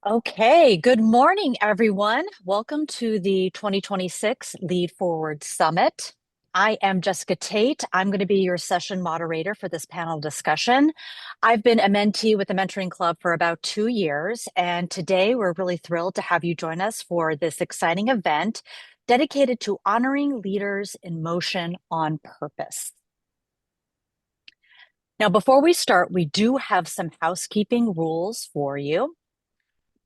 Okay, good morning, everyone. Welcome to the 2026 Lead Forward Summit. I am Jessica Tate. I'm going to be your session moderator for this panel discussion. I've been a mentee with the Mentoring Club for about 2 years, and today we're really thrilled to have you join us for this exciting event dedicated to honoring leaders in motion on purpose. Now, before we start, we do have some housekeeping rules for you.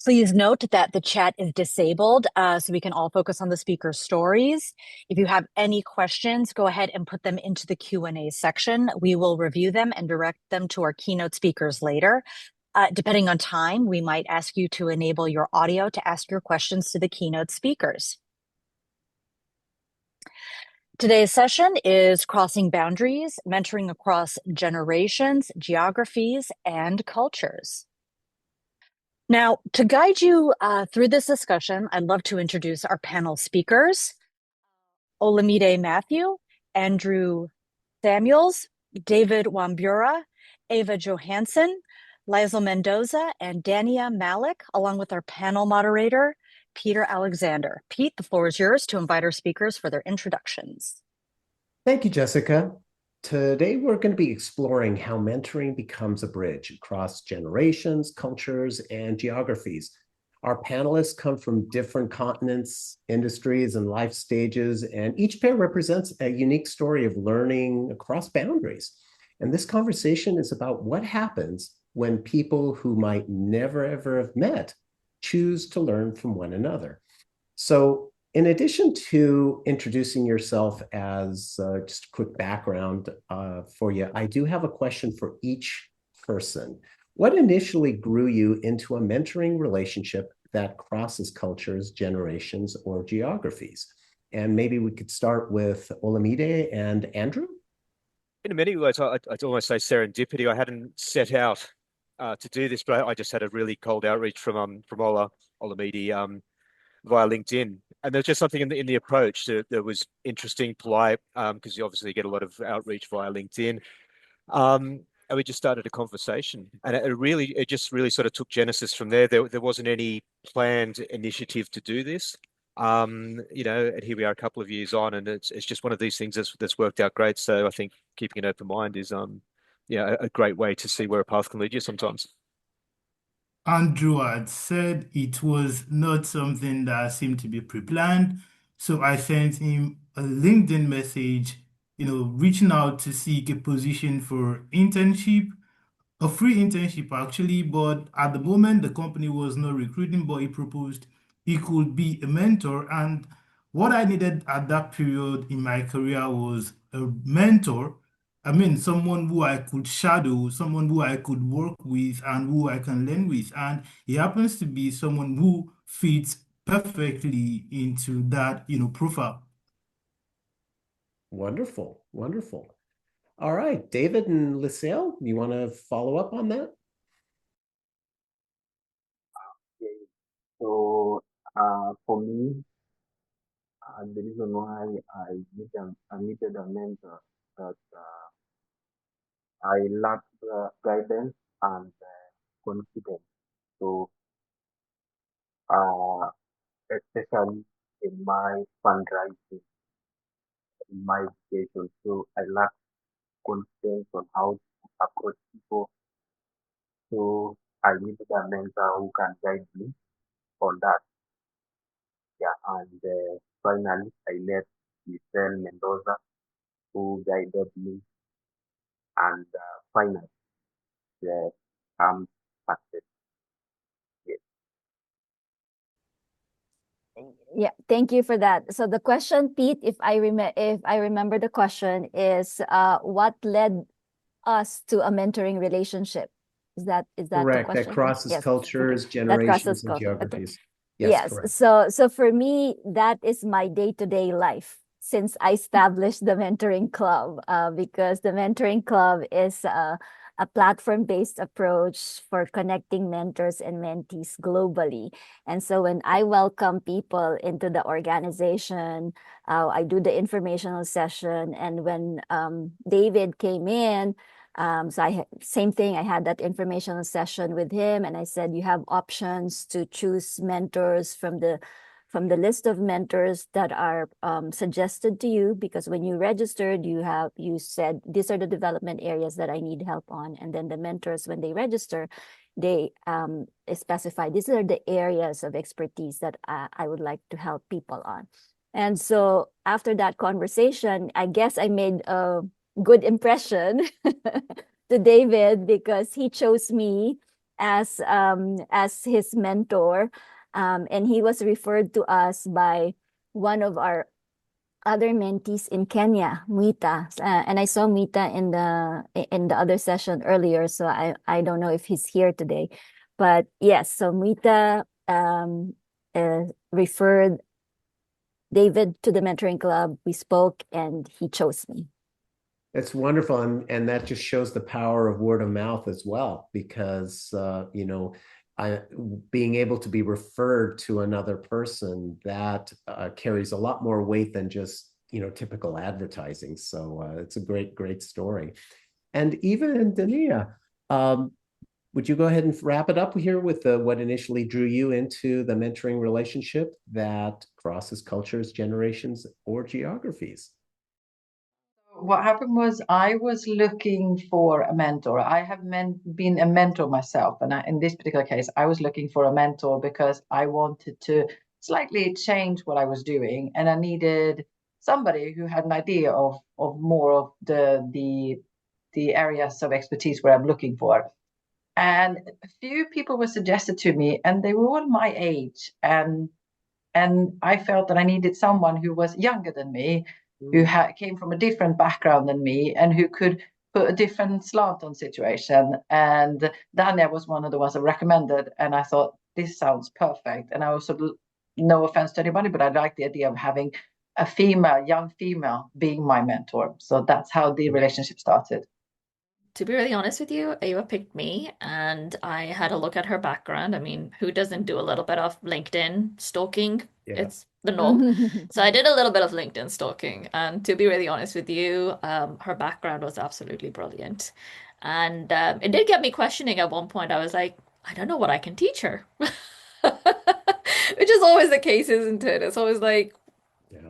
Please note that the chat is disabled so we can all focus on the speaker's stories. If you have any questions, go ahead and put them into the Q&A section. We will review them and direct them to our keynote speakers later. Depending on time, we might ask you to enable your audio to ask your questions to the keynote speakers. Today's session is Crossing Boundaries, Mentoring Across Generations, Geographies, and Cultures. Now, to guide you through this discussion, I'd love to introduce our panel speakers, Olamide Matthew, Andrew Samuels, David Wambura, Ava Johansson, Lizel Mendoza, and Dania Malik, along with our panel moderator, Peter Alexander. Pete, the floor is yours to invite our speakers for their introductions. Thank you, Jessica. Today, we're going to be exploring how mentoring becomes a bridge across generations, cultures, and geographies. Our panelists come from different continents, industries, and life stages, and each pair represents a unique story of learning across boundaries. And this conversation is about what happens when people who might never ever have met choose to learn from one another. So, in addition to introducing yourself as just a quick background for you, I do have a question for each person. What initially grew you into a mentoring relationship that crosses cultures, generations, or geographies? And maybe we could start with Olamide and Andrew. In many ways, I'd almost say serendipity. I hadn't set out to do this, but I just had a really cold outreach from Olamide via LinkedIn. And there's just something in the approach that was interesting, polite, because you obviously get a lot of outreach via LinkedIn. And we just started a conversation, and it just really sort of took genesis from there. There wasn't any planned initiative to do this. And here we are a couple of years on, and it's just one of these things that's worked out great. So I think keeping an open mind is a great way to see where a path can lead you sometimes. Andrew had said it was not something that seemed to be pre-planned. So I sent him a LinkedIn message, reaching out to seek a position for internship, a free internship actually, but at the moment the company was not recruiting, but he proposed he could be a mentor. And what I needed at that period in my career was a mentor. I mean, someone who I could shadow, someone who I could work with and who I can learn with. And he happens to be someone who fits perfectly into that, profile. Wonderful, wonderful. All right, David and Lucille, you want to follow up on that? Okay. For me, the reason why I needed a mentor that I lacked guidance and confidence. So, uh, especially in my fundraising, in my education, so I lacked confidence on how to approach people. So, I needed a mentor who can guide me on that. Yeah, and finally, I met Michelle Mendoza, who guided me, and finally, yeah, I'm success. Yes. Yeah, thank you for that. So the question, Pete, if I remember the question is what led us to a mentoring relationship? Is that the Correct. That question? crosses Yes. Okay. cultures, That crosses generations, and culture. Okay. geographies. Yes, Yes. correct. So for me, that is my day-to-day life since I established the mentoring club, because the mentoring club is a platform-based approach for connecting mentors and mentees globally. And so when I welcome people into the organization, I do the informational session. And when David came in, So same thing, I had that informational session with him, and I said, you have options to choose mentors from the list of mentors that are suggested to you, because when you registered, you said these are the development areas that I need help on, and then the mentors, when they register, they specify these are the areas of expertise that I would like to help people on. And so after that conversation, I guess I made a good impression to David, because he chose me as his mentor. And he was referred to us by one of our other mentees in Kenya, Mita. And I saw Mita in the other session earlier, so I don't know if he's here today. But yes, so Mita referred David to the mentoring club. We spoke and he chose me. It's wonderful, and that just shows the power of word of mouth as well, because being able to be referred to another person, that carries a lot more weight than just typical advertising. So it's a great story. And even Dania, would you go ahead and wrap it up here with what initially drew you into the mentoring relationship that crosses cultures, generations, or geographies? What happened was I was looking for a mentor. I have been a mentor myself, and in this particular case, I was looking for a mentor because I wanted to slightly change what I was doing, and I needed somebody who had an idea of more of the areas of expertise where I'm looking for. And a few people were suggested to me, and they were all my age, and I felt that I needed someone who was younger than me, who came from a different background than me, and who could put a different slant on situation. And Dania was one of the ones that recommended, and I thought, this sounds perfect. And I also, no offense to anybody, but I like the idea of having a young female, being my mentor. So that's how the relationship started. To be really honest with you, Ava picked me and I had a look at her background. I mean, who doesn't do a little bit of LinkedIn stalking? Yeah. It's the norm. So I did a little bit of LinkedIn stalking, and to be really honest with you, her background was absolutely brilliant. And it did get me questioning at one point. I was like, I don't know what I can teach her. Which is always the case, isn't it? It's always like,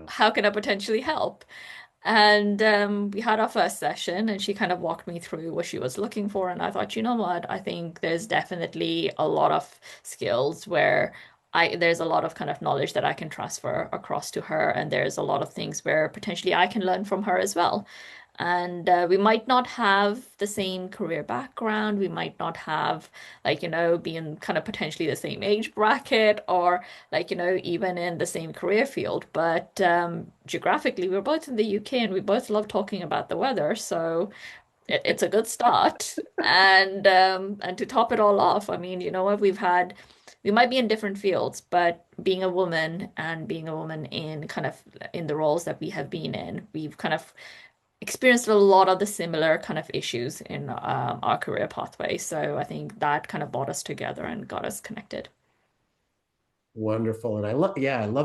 how can I potentially help? And we had our first session, and she kind of walked me through what she was looking for. And I thought, you know what? I think there's definitely a lot of skills where there's a lot of kind of knowledge that I can transfer across to her. And there's a lot of things where potentially I can learn from her as well. And we might not have the same career background. We might not have, like, being kind of potentially the same age bracket, or like, even in the same career field. But geographically, we're both in the UK and we both love talking about the weather. So it's a good start. And to top it all off, I mean, you know what, we might be in different fields, but being a woman and being a woman in kind of in the roles that we have been in, we've kind of experienced a lot of the similar kind of issues in our career pathway. So I think that kind of brought us together and got us connected. Wonderful. And I love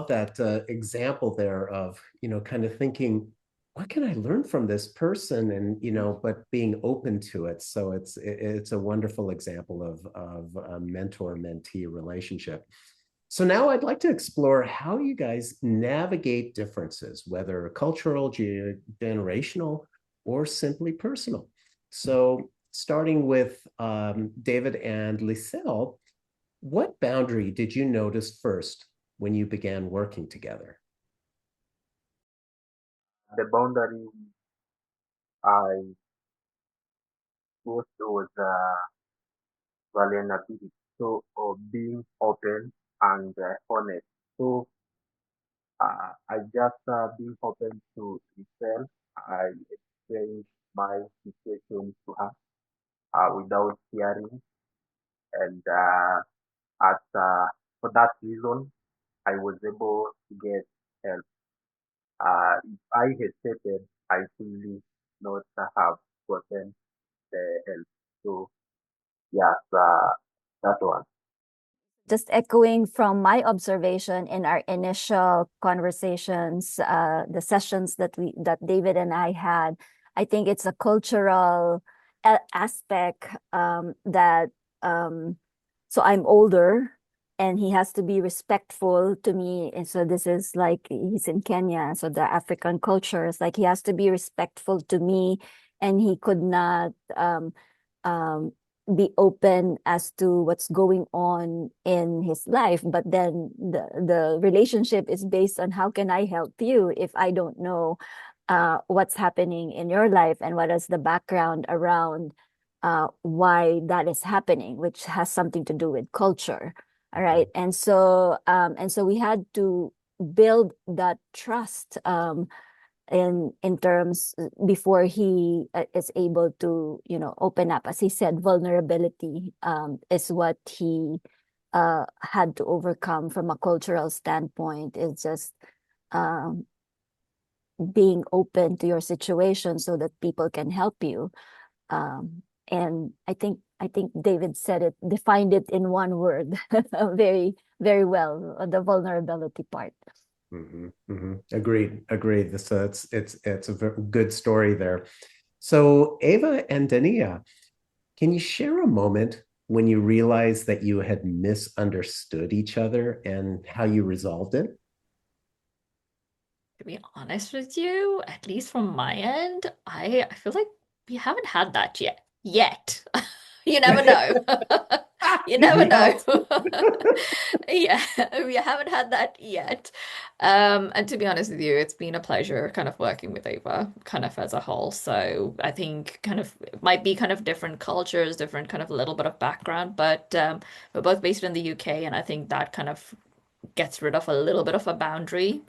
that example there of, kind of thinking, what can I learn from this person? And, but being open to it. So it's a wonderful example of a mentor-mentee relationship. So now I'd like to explore how you guys navigate differences, whether cultural, generational, or simply personal. So starting with David and Lisel, what boundary did you notice first when you began working together? The boundary I first was vulnerability. So, being open and honest. So, I just being open to myself. I explained my situation to her without fearing, and at for that reason, I was able to get help. If I hesitated, I fully not have gotten the help. So, yes, that one. Just echoing from my observation in our initial conversations, the sessions that David and I had, I think it's a cultural aspect that so I'm older and he has to be respectful to me. And so this is like he's in Kenya, so the African culture is like he has to be respectful to me, and he could not um, be open as to what's going on in his life. But then the relationship is based on how can I help you if I don't know what's happening in your life and what is the background around why that is happening, which has something to do with culture. All right. And so we had to build that trust in terms before he is able to, open up. As he said, vulnerability is what he had to overcome from a cultural standpoint. It's just being open to your situation so that people can help you. And I think David said it, defined it in one word, very, very well, the vulnerability part. Agreed. So it's a very good story there. So Ava and Dania, can you share a moment when you realized that you had misunderstood each other and how you resolved it? To be honest with you, at least from my end, I feel like we haven't had that yet. Yet. You never know. You never know. Yeah, we haven't had that yet. And to be honest with you, it's been a pleasure kind of working with Ava kind of as a whole. So I think kind of it might be kind of different cultures, different kind of a little bit of background, but we're both based in the UK, and I think that kind of gets rid of a little bit of a boundary,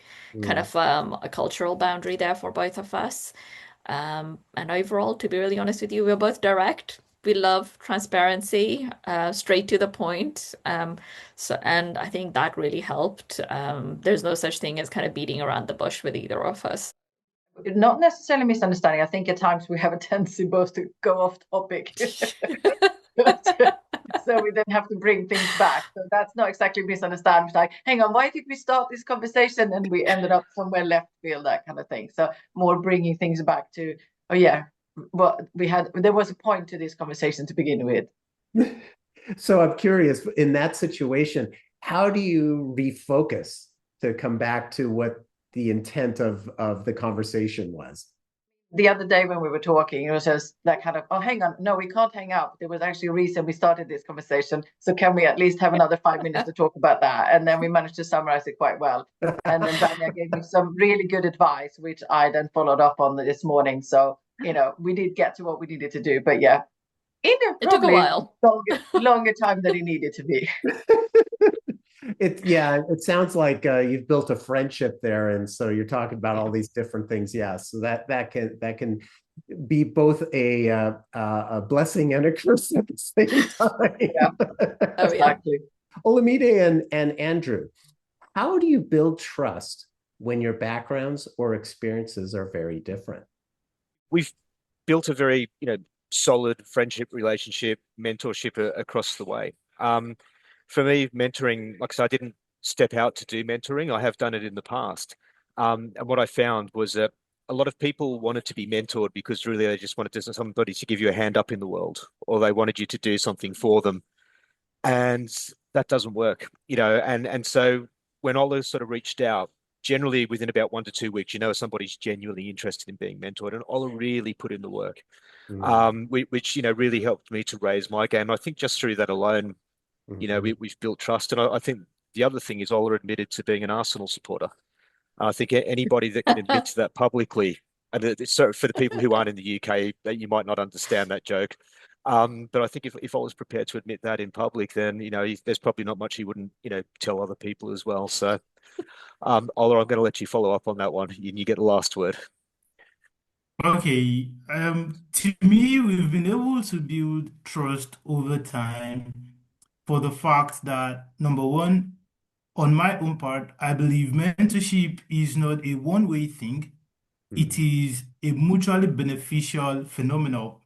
kind of a cultural boundary there for both of us. And overall, to be really honest with you, we're both direct. We love transparency, straight to the point. And I think that really helped. There's no such thing as kind of beating around the bush with either of us. Not necessarily misunderstanding. I think at times we have a tendency both to go off topic. So we then have to bring things back. So that's not exactly misunderstanding. It's like, hang on, why did we start this conversation? And we ended up somewhere left field, that kind of thing. So more bringing things back to, oh yeah, what we had, there was a point to this conversation to begin with. So I'm curious, in that situation, how do you refocus to come back to what the intent of the conversation was? The other day when we were talking, it was just that kind of, oh, hang on, no, we can't hang up. There was actually a reason we started this conversation. So can we at least have another 5 minutes to talk about that? And then we managed to summarize it quite well. And then Dania gave me some really good advice, which I then followed up on this morning. So, we did get to what we needed to do. But yeah, in It took a while. longer time than it needed to be. It sounds like you've built a friendship there, and so you're talking about all these different things. Yeah, so that can be both a blessing and a curse at the same time. Yeah, exactly. Olamide and Andrew, how do you build trust when your backgrounds or experiences are very different? We've built a very solid friendship, relationship, mentorship across the way. For me, mentoring, like I said, I didn't step out to do mentoring. I have done it in the past. And what I found was that a lot of people wanted to be mentored because really they just wanted somebody to give you a hand up in the world, or they wanted you to do something for them. And that doesn't work, and so when Ola sort of reached out, generally within about 1 to 2 weeks, somebody's genuinely interested in being mentored, and Ola really put in the work, which really helped me to raise my game. I think just through that alone, we've built trust. And I think the other thing is Ola admitted to being an Arsenal supporter. I think anybody that can admit to that publicly, and so for the people who aren't in the UK, you might not understand that joke. But I think if I was prepared to admit that in public, then there's probably not much he wouldn't tell other people as well. So, Ola, I'm going to let you follow up on that one, and you get the last word. Okay. To me, we've been able to build trust over time for the fact that, number one, on my own part, I believe mentorship is not a one-way thing. It is a mutually beneficial phenomenon.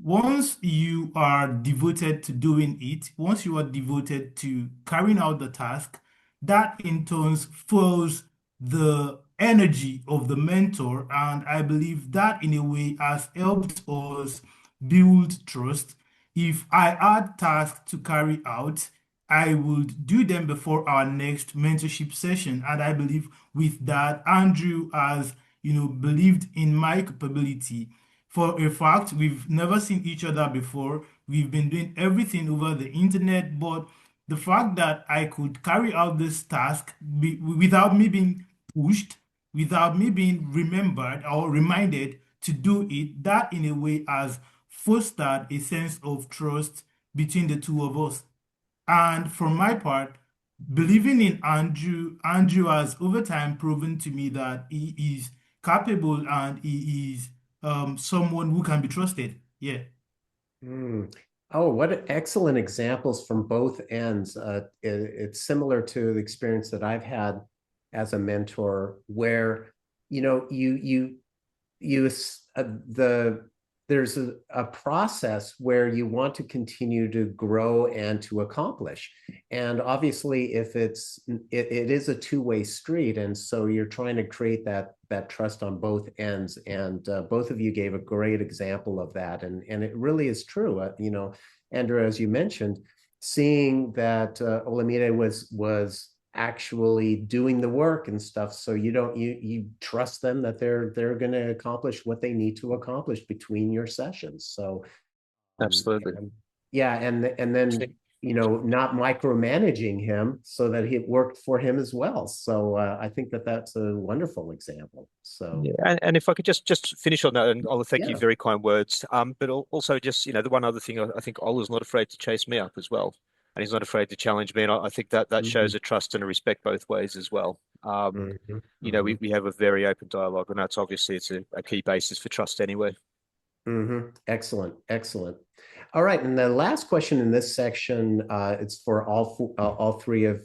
Once you are devoted to doing it, once you are devoted to carrying out the task, that in turn fuels the energy of the mentor. And I believe that in a way has helped us build trust. If I had tasks to carry out, I would do them before our next mentorship session. And I believe with that, Andrew has, believed in my capability. For a fact, we've never seen each other before. We've been doing everything over the internet, but the fact that I could carry out this task without me being pushed, without me being remembered or reminded to do it, that in a way has fostered a sense of trust between the two of us. And from my part, believing in Andrew has over time proven to me that he is capable and he is someone who can be trusted. Yeah. Mm. Oh, what excellent examples from both ends. It's similar to the experience that I've had as a mentor, where you there's a process where you want to continue to grow and to accomplish. And obviously, if it is a two-way street, and so you're trying to create that trust on both ends. And both of you gave a great example of that, and it really is true. Andrew, as you mentioned, seeing that Olamide was actually doing the work and stuff, so you trust them that they're going to accomplish what they need to accomplish between your sessions. So Absolutely. yeah, and then not micromanaging him so that it worked for him as well. So I think that's a wonderful example. So yeah, and if I could just finish on that, and Ola, thank you, yeah. very kind words. But also just the one other thing, I think Ola's not afraid to chase me up as well, and he's not afraid to challenge me, and I think that shows a trust and a respect both ways as well. We have a very open dialogue, and it's a key basis for trust anyway. Excellent, excellent. All right, and the last question in this section, it's for all three of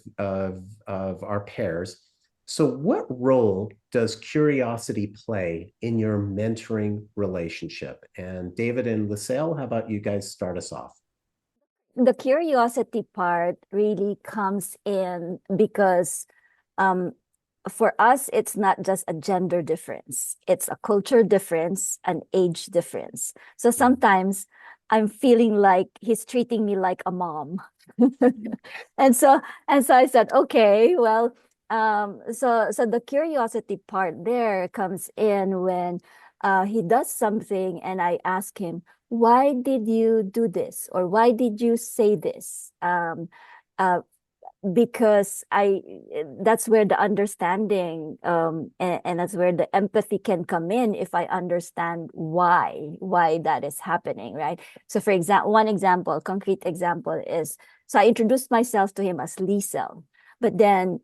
our pairs. So what role does curiosity play in your mentoring relationship? And David and LaSalle, how about you guys start us off? The curiosity part really comes in because for us, it's not just a gender difference. It's a culture difference, an age difference. So sometimes I'm feeling like he's treating me like a mom. And so I said, okay, well, so the curiosity part there comes in when he does something and I ask him, why did you do this? Or why did you say this? Because that's where the understanding and that's where the empathy can come in if I understand why that is happening, right? So for example, concrete example is, so I introduced myself to him as Liesel, but then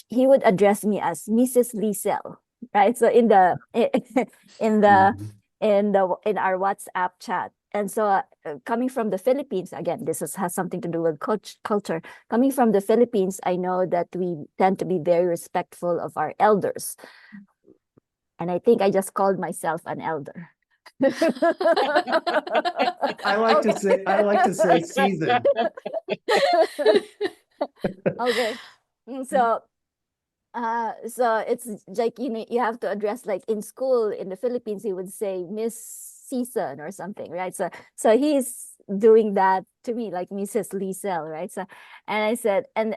he would address me as Mrs. Liesel, right? So in our WhatsApp chat. And so coming from the Philippines, again, this has something to do with culture. Coming from the Philippines, I know that we tend to be very respectful of our elders. And I think I just called myself an elder. I like to say seasoned. Okay. So it's like, you have to address, like in school in the Philippines, he would say Miss Season or something, right? So he's doing that to me, like Mrs. Liesel, right? So, and I said, and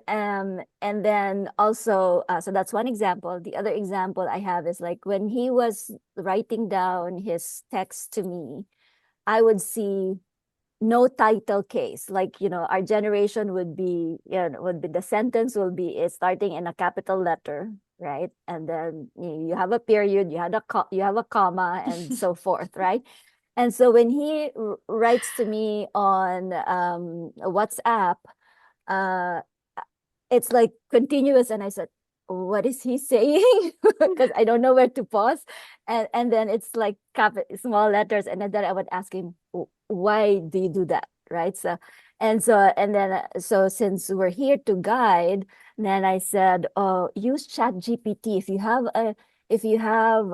then also, so that's one example. The other example I have is like when he was writing down his text to me, I would see no title case. Like, our generation would be the sentence will be starting in a capital letter, right? And then you have a period, you have a comma, and so forth, right? And so when he writes to me on WhatsApp, it's like continuous, and I said, what is he saying? Because I don't know where to pause. And then it's like small letters, and then I would ask him, why do you do that, right? So since we're here to guide, then I said, use ChatGPT. If you have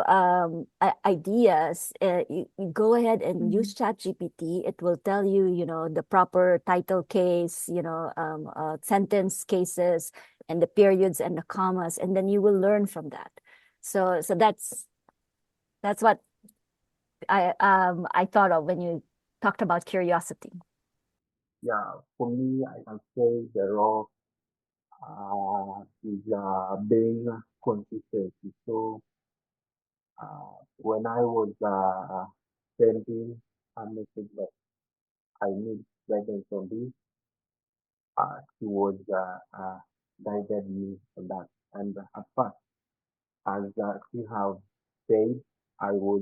ideas, you go ahead and use ChatGPT. It will tell you, the proper title case, sentence cases, and the periods and the commas, and then you will learn from that. So that's what I thought of when you talked about curiosity. Yeah, for me, I can say the role is being consistent. So when I was sending a message that I need guidance on this, he was guided me on that. And at first, as he have said, I was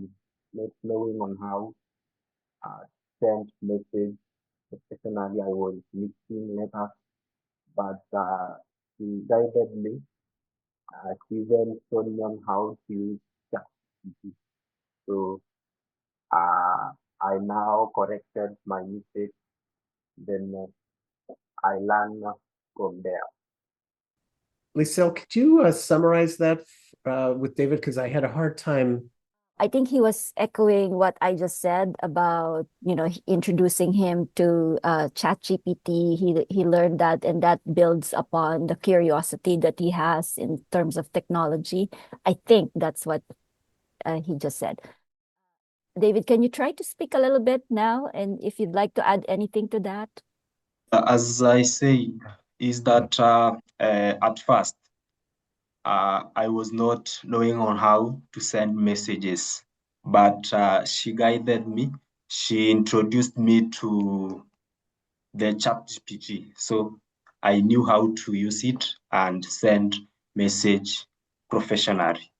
not knowing on how send message. Professionally, I was mixing letters, but he guided me. He then showed me on how to use ChatGPT. So I now corrected my mistake. Then I learned from there. Lisel, could you summarize that with David? Because I had a hard time. I think he was echoing what I just said about, introducing him to ChatGPT. He learned that, and that builds upon the curiosity that he has in terms of technology. I think that's what he just said. David, can you try to speak a little bit now? And if you'd like to add anything to that. As I say, is that at first, I was not knowing on how to send messages, but she guided me. She introduced me to the ChatGPT, so I knew how to use it and send message professionally.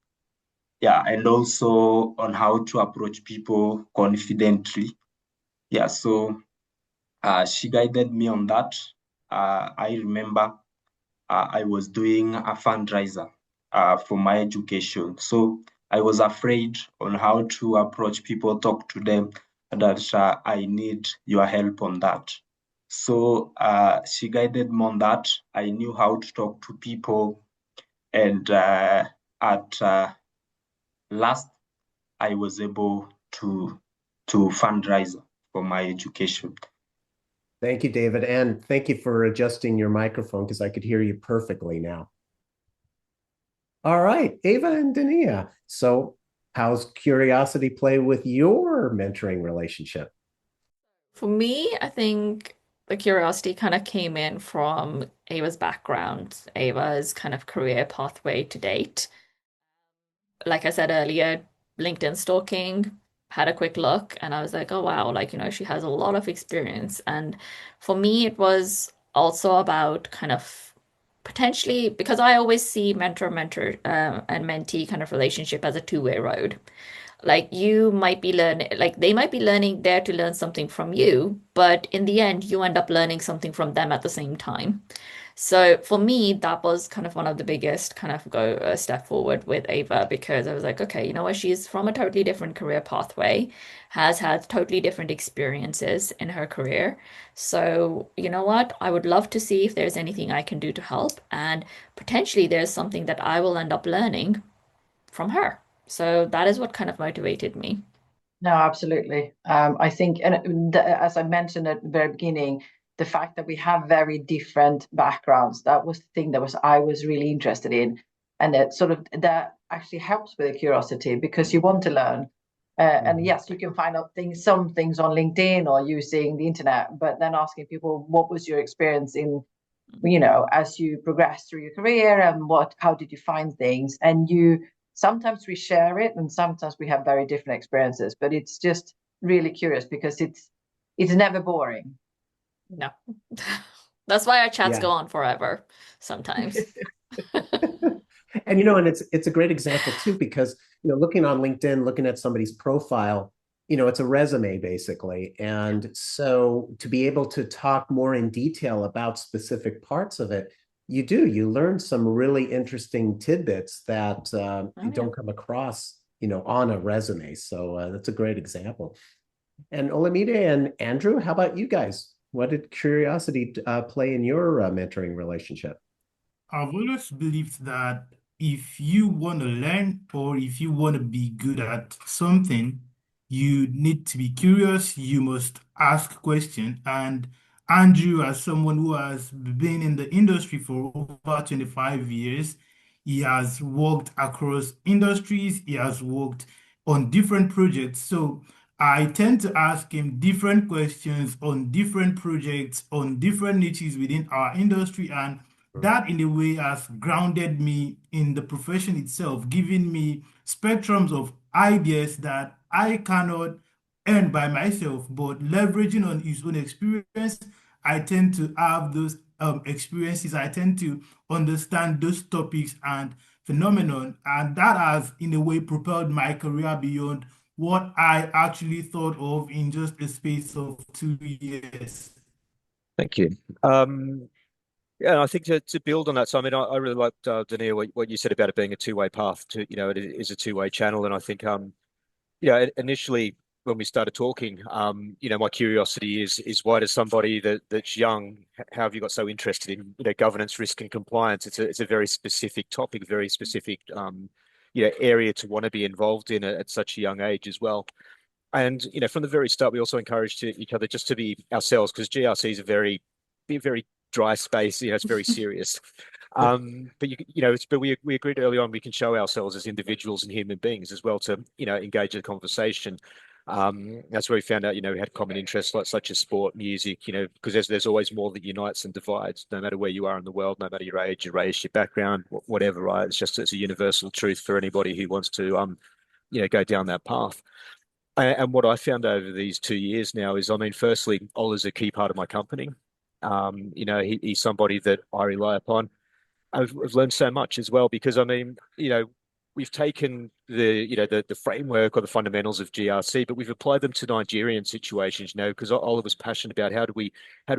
Yeah, and also on how to approach people confidently. Yeah, so she guided me on that. I remember I was doing a fundraiser for my education. So I was afraid on how to approach people, talk to them, that I need your help on that. So she guided me on that. I knew how to talk to people. And at last, I was able to fundraise for my education. Thank you, David. And thank you for adjusting your microphone because I could hear you perfectly now. All right, Ava and Dania. So how's curiosity play with your mentoring relationship? For me, I think the curiosity kind of came in from Ava's background, Ava's kind of career pathway to date. Like I said earlier, LinkedIn stalking, had a quick look, and I was like, oh wow, she has a lot of experience. And for me, it was also about kind of potentially, because I always see mentor and mentee kind of relationship as a two-way road. Like you might be learning, like they might be learning there to learn something from you, but in the end, you end up learning something from them at the same time. So for me, that was kind of one of the biggest kind of go step forward with Ava, because I was like, okay, you know what? She's from a totally different career pathway, has had totally different experiences in her career. So you know what? I would love to see if there's anything I can do to help, and potentially there's something that I will end up learning from her. So that is what kind of motivated me. No, absolutely. I think, and as I mentioned at the very beginning, the fact that we have very different backgrounds, that was the thing that I was really interested in. And that actually helps with the curiosity because you want to learn. And yes, you can find out some things on LinkedIn or using the internet, but then asking people, what was your experience in, as you progress through your career, and how did you find things? And sometimes we share it and sometimes we have very different experiences, but it's just really curious because it's never boring. No. That's why our chats Yeah. go on forever sometimes. And and it's a great example too, because looking on LinkedIn, looking at somebody's profile, it's a resume basically. And so to be able to talk more in detail about specific parts of it, you learn some really interesting tidbits that you don't come across, on a resume. So that's a great example. And Olamide and Andrew, how about you guys? What did curiosity play in your mentoring relationship? I've always believed that if you want to learn or if you want to be good at something, you need to be curious. You must ask questions. And Andrew, as someone who has been in the industry for over 25 years, he has worked across industries, he has worked on different projects. So I tend to ask him different questions on different projects, on different niches within our industry, and that in a way has grounded me in the profession itself, giving me spectrums of ideas that I cannot earn by myself, but leveraging on his own experience, I tend to have those experiences. I tend to understand those topics and phenomenon, and that has in a way propelled my career beyond what I actually thought of in just a space of 2 years. Thank you. Yeah, and I think to build on that, so I mean, I really liked Dania, what you said about it being a two-way path. To it is a two-way channel, and I think initially when we started talking, my curiosity is why does somebody that's young, how have you got so interested in governance, risk, and compliance? It's a very specific topic, very specific area to want to be involved in at such a young age as well. And from the very start, we also encouraged each other just to be ourselves because GRC is a very dry space. It's very serious. But we agreed early on we can show ourselves as individuals and human beings as well to engage in a conversation. That's where we found out we had common interests such as sport, music. Because there's always more that unites and divides, no matter where you are in the world, no matter your age, your race, your background, whatever. Right? It's a universal truth for anybody who wants to go down that path. And what I found over these 2 years now is, I mean, firstly, Ola's a key part of my company. He's somebody that I rely upon. I've learned so much as well because I mean, we've taken the framework or the fundamentals of GRC, but we've applied them to Nigerian situations, because Ola was passionate about how do we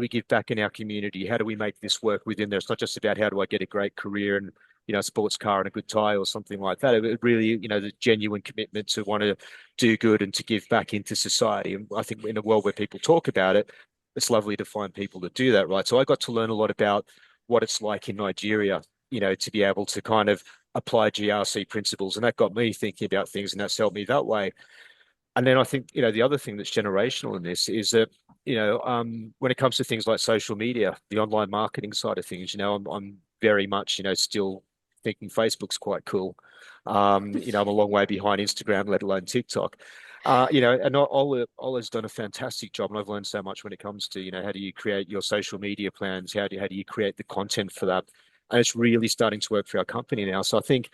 give back in our community? How do we make this work within there? It's not just about how do I get a great career and a sports car and a good tie or something like that. It really, the genuine commitment to want to do good and to give back into society. And I think in a world where people talk about it, it's lovely to find people that do that, right? So I got to learn a lot about what it's like in Nigeria, to be able to kind of apply GRC principles. And that got me thinking about things and that's helped me that way. And then I think, the other thing that's generational in this is that, when it comes to things like social media, the online marketing side of things, I'm very much, still thinking Facebook's quite cool. I'm a long way behind Instagram, let alone TikTok. And Ola's done a fantastic job, and I've learned so much when it comes to, how do you create your social media plans? How do you create the content for that? And it's really starting to work for our company now. So I think,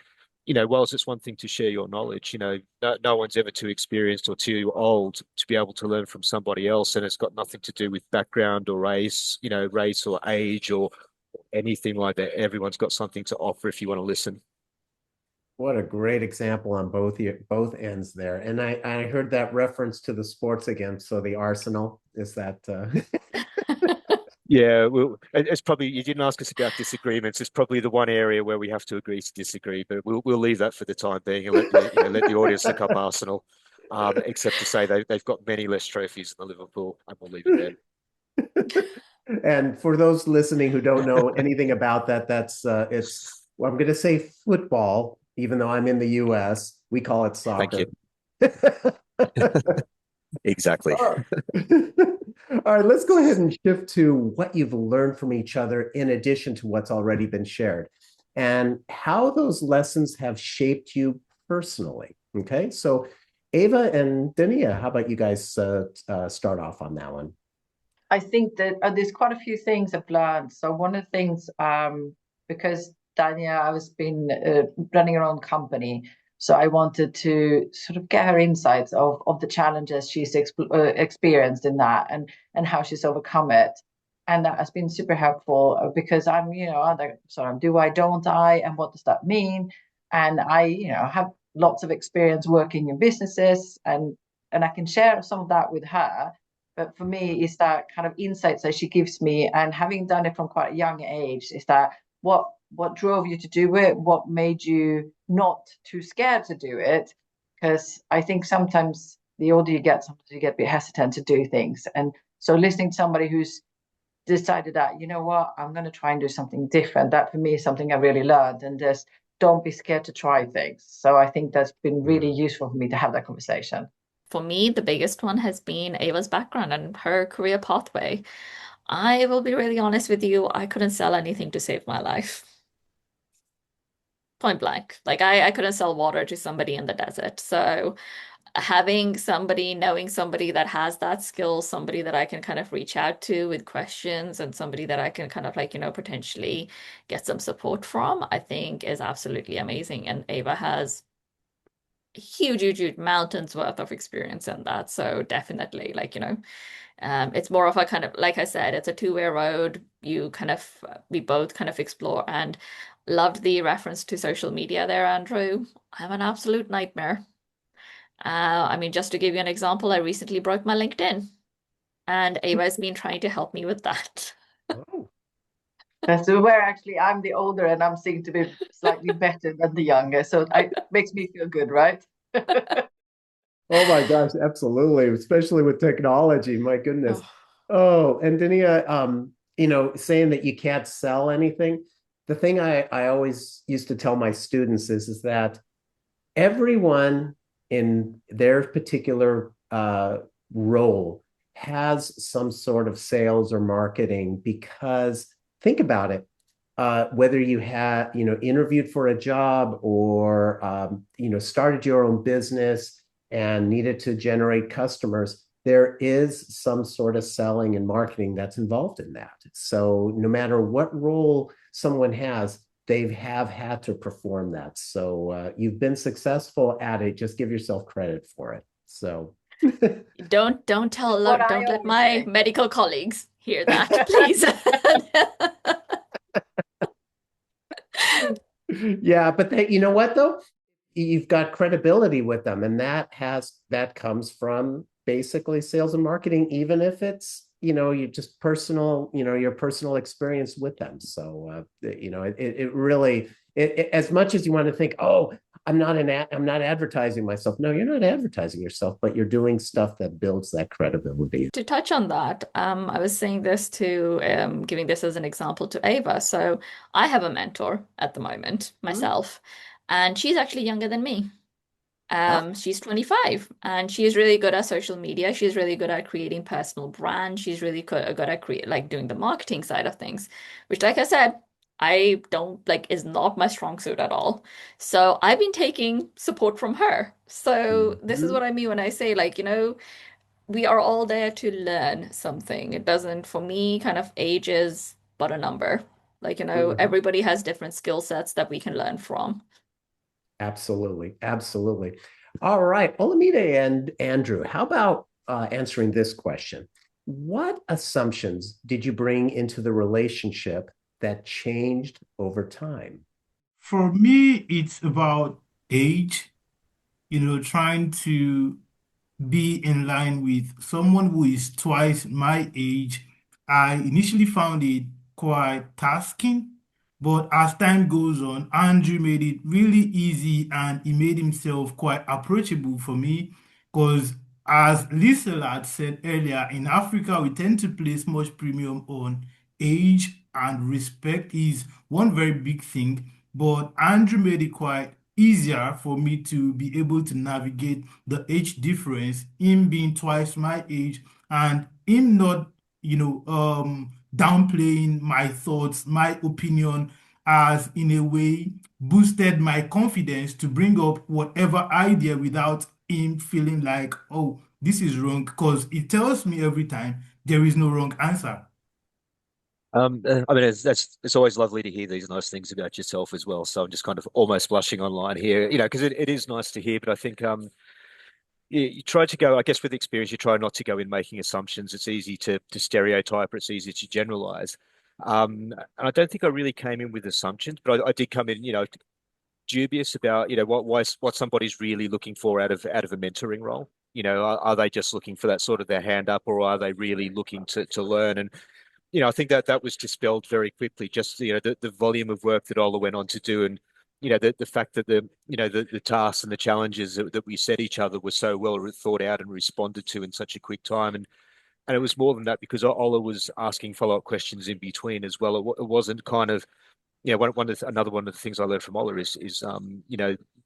whilst it's one thing to share your knowledge, no one's ever too experienced or too old to be able to learn from somebody else. And it's got nothing to do with background or race, race or age or anything like that. Everyone's got something to offer if you want to listen. What a great example on both ends there. And I heard that reference to the sports again. So the Arsenal, is that Yeah, well, it's probably, you didn't ask us about disagreements. It's probably the one area where we have to agree to disagree, but we'll leave that for the time being and let the audience look up Arsenal. Except to say they've got many less trophies than the Liverpool, and we'll leave it there. And for those listening who don't know anything about that, that's well, I'm going to say football, even though I'm in the US. We call it soccer. Thank you. Exactly. All right, let's go ahead and shift to what you've learned from each other in addition to what's already been shared and how those lessons have shaped you personally. Okay, so Ava and Dania, how about you guys start off on that one? I think that there's quite a few things I've learned. So one of the things, because Dania, I was been running her own company, so I wanted to sort of get her insights of the challenges she's experienced in that and how she's overcome it. And that has been super helpful because I'm, sort of do I, don't I, and what does that mean? And I, have lots of experience working in businesses and I can share some of that with her. But for me, it's that kind of insights that she gives me, and having done it from quite a young age, is that what drove you to do it? What made you not too scared to do it? Because I think sometimes the older you get, sometimes you get a bit hesitant to do things. And so listening to somebody who's decided that, you know what, I'm going to try and do something different, that for me is something I really learned. And just don't be scared to try things. So I think that's been really useful for me to have that conversation. For me, the biggest one has been Ava's background and her career pathway. I will be really honest with you, I couldn't sell anything to save my life. Point blank. Like I couldn't sell water to somebody in the desert. So having somebody, knowing somebody that has that skill, somebody that I can kind of reach out to with questions, and somebody that I can kind of like, potentially get some support from, I think is absolutely amazing. And Ava has huge, huge, huge mountains worth of experience in that. So definitely, like, it's more of a kind of, like I said, it's a two-way road. We both kind of explore, and loved the reference to social media there, Andrew. I'm an absolute nightmare. I mean, just to give you an example, I recently broke my LinkedIn, and Ava's been trying to help me with that. Oh, That's where actually I'm the older and I'm seen to be slightly better than the younger. So it makes me feel good, right? oh my gosh, absolutely. Especially with technology. My goodness. Oh, Oh, and Dania, saying that you can't sell anything. The thing I always used to tell my students is that everyone in their particular role has some sort of sales or marketing, because think about it. Whether you had, interviewed for a job, or, started your own business and needed to generate customers, there is some sort of selling and marketing that's involved in that. So no matter what role someone has, they have had to perform that. So you've been successful at it. Just give yourself credit for it. So What I don't let always my say. medical colleagues hear that, please. yeah, but you know what though? You've got credibility with them, and that comes from basically sales and marketing, even if it's, you just personal, your personal experience with them. So it really, as much as you want to think, oh, I'm not advertising myself. No, you're not advertising yourself, but you're doing stuff that builds that credibility. To touch on that, I was saying this to, giving this as an example to Ava. So I have a mentor at the moment myself, and she's actually younger than me. Ah, She's 25, and she's really good at social media. She's really good at creating personal brand. She's really good at like doing the marketing side of things, which, like I said, I don't like, is not my strong suit at all. So I've been taking support from her. So this is mhm, what I mean when I say, like, we are all there to learn something. It doesn't, for me, kind of age is but a number. Like, mhm. everybody has different skill sets that we can learn from. Absolutely. Absolutely. All right. Olamide and Andrew, how about answering this question? What assumptions did you bring into the relationship that changed over time? For me, it's about age, trying to be in line with someone who is twice my age. I initially found it quite tasking, but as time goes on, Andrew made it really easy and he made himself quite approachable for me because, as Lisa had said earlier, in Africa, we tend to place much premium on age, and respect is one very big thing. But Andrew made it quite easier for me to be able to navigate the age difference, him being twice my age, and him not, downplaying my thoughts, my opinion, as in a way boosted my confidence to bring up whatever idea without him feeling like, oh, this is wrong, because it tells me every time there is no wrong answer. I mean, it's always lovely to hear these nice things about yourself as well. So I'm just kind of almost blushing online here, because it is nice to hear. But I think you try to go, I guess, with experience, you try not to go in making assumptions. It's easy to stereotype, or it's easy to generalize. And I don't think I really came in with assumptions, but I did come in, dubious about, what somebody's really looking for out of a mentoring role. Are they just looking for that sort of their hand up, or are they really looking to learn? And I think that was dispelled very quickly. Just the volume of work that Ola went on to do, and the fact that the tasks and the challenges that we set each other were so well thought out and responded to in such a quick time. And it was more than that, because Ola was asking follow-up questions in between as well. It wasn't kind of, another one of the things I learned from Ola is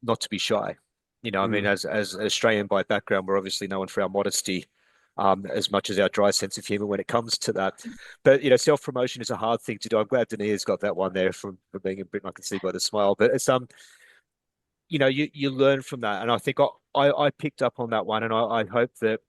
not to be shy. I mean, Mm. as Australian by background, we're obviously known for our modesty, as much as our dry sense of humor when it comes to that. But self-promotion is a hard thing to do. I'm glad Dania's got that one there from being in Britain. I can see by the smile. But it's you learn from that. And I think I picked up on that one, and I hope that,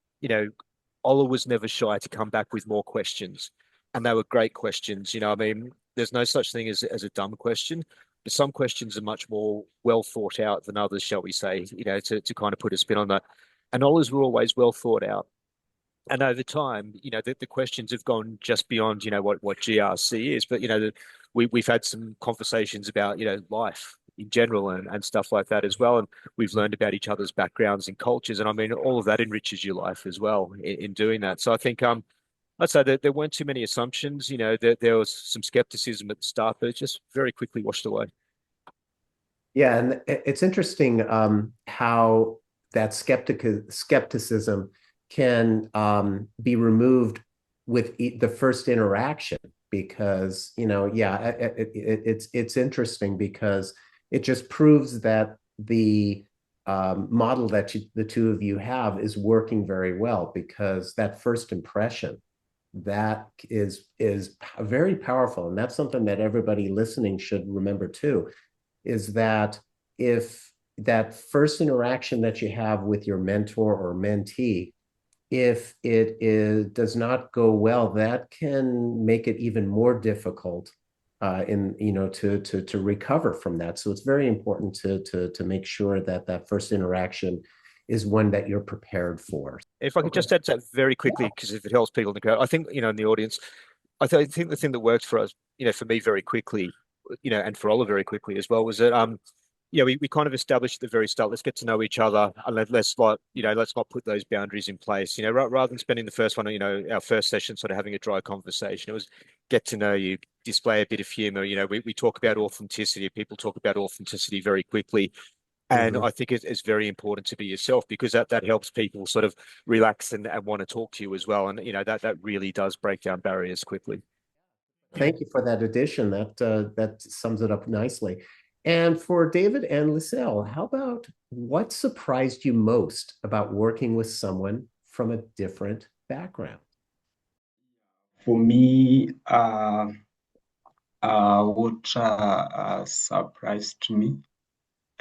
Ola was never shy to come back with more questions. And they were great questions. I mean, there's no such thing as a dumb question, but some questions are much more well thought out than others, shall we say, to kind of put a spin on that. And Ola's were always well thought out. And over time, the questions have gone just beyond, what GRC is, but we've had some conversations about, life in general and stuff like that as well. And we've learned about each other's backgrounds and cultures. And I mean, all of that enriches your life as well in doing that. So I think I'd say that there weren't too many assumptions, there was some skepticism at the start, but it just very quickly washed away. Yeah, and it's interesting how that skepticism can be removed with the first interaction, because it's interesting because it just proves that the model that the two of you have is working very well, because that first impression, that is very powerful, and that's something that everybody listening should remember too, is that if that first interaction that you have with your mentor or mentee, if does not go well, that can make it even more difficult to recover from that. So it's very important to make sure that that first interaction is one that you're prepared for. If I could just add to that very quickly, because if it helps people in the crowd, I think, in the audience, I think the thing that worked for us, for me very quickly, and for Ola very quickly as well, was that we kind of established at the very start, let's get to know each other, and let's not put those boundaries in place. Rather than spending the first one, our first session sort of having a dry conversation, it was get to know you, display a bit of humor. We talk about authenticity. People talk about authenticity very quickly. And I think it's very important to be yourself, because that helps people sort of relax and want to talk to you as well. And, that really does break down barriers quickly. Thank you for that addition. That sums it up nicely. And for David and Lisel, how about what surprised you most about working with someone from a different background? For me, what surprised me,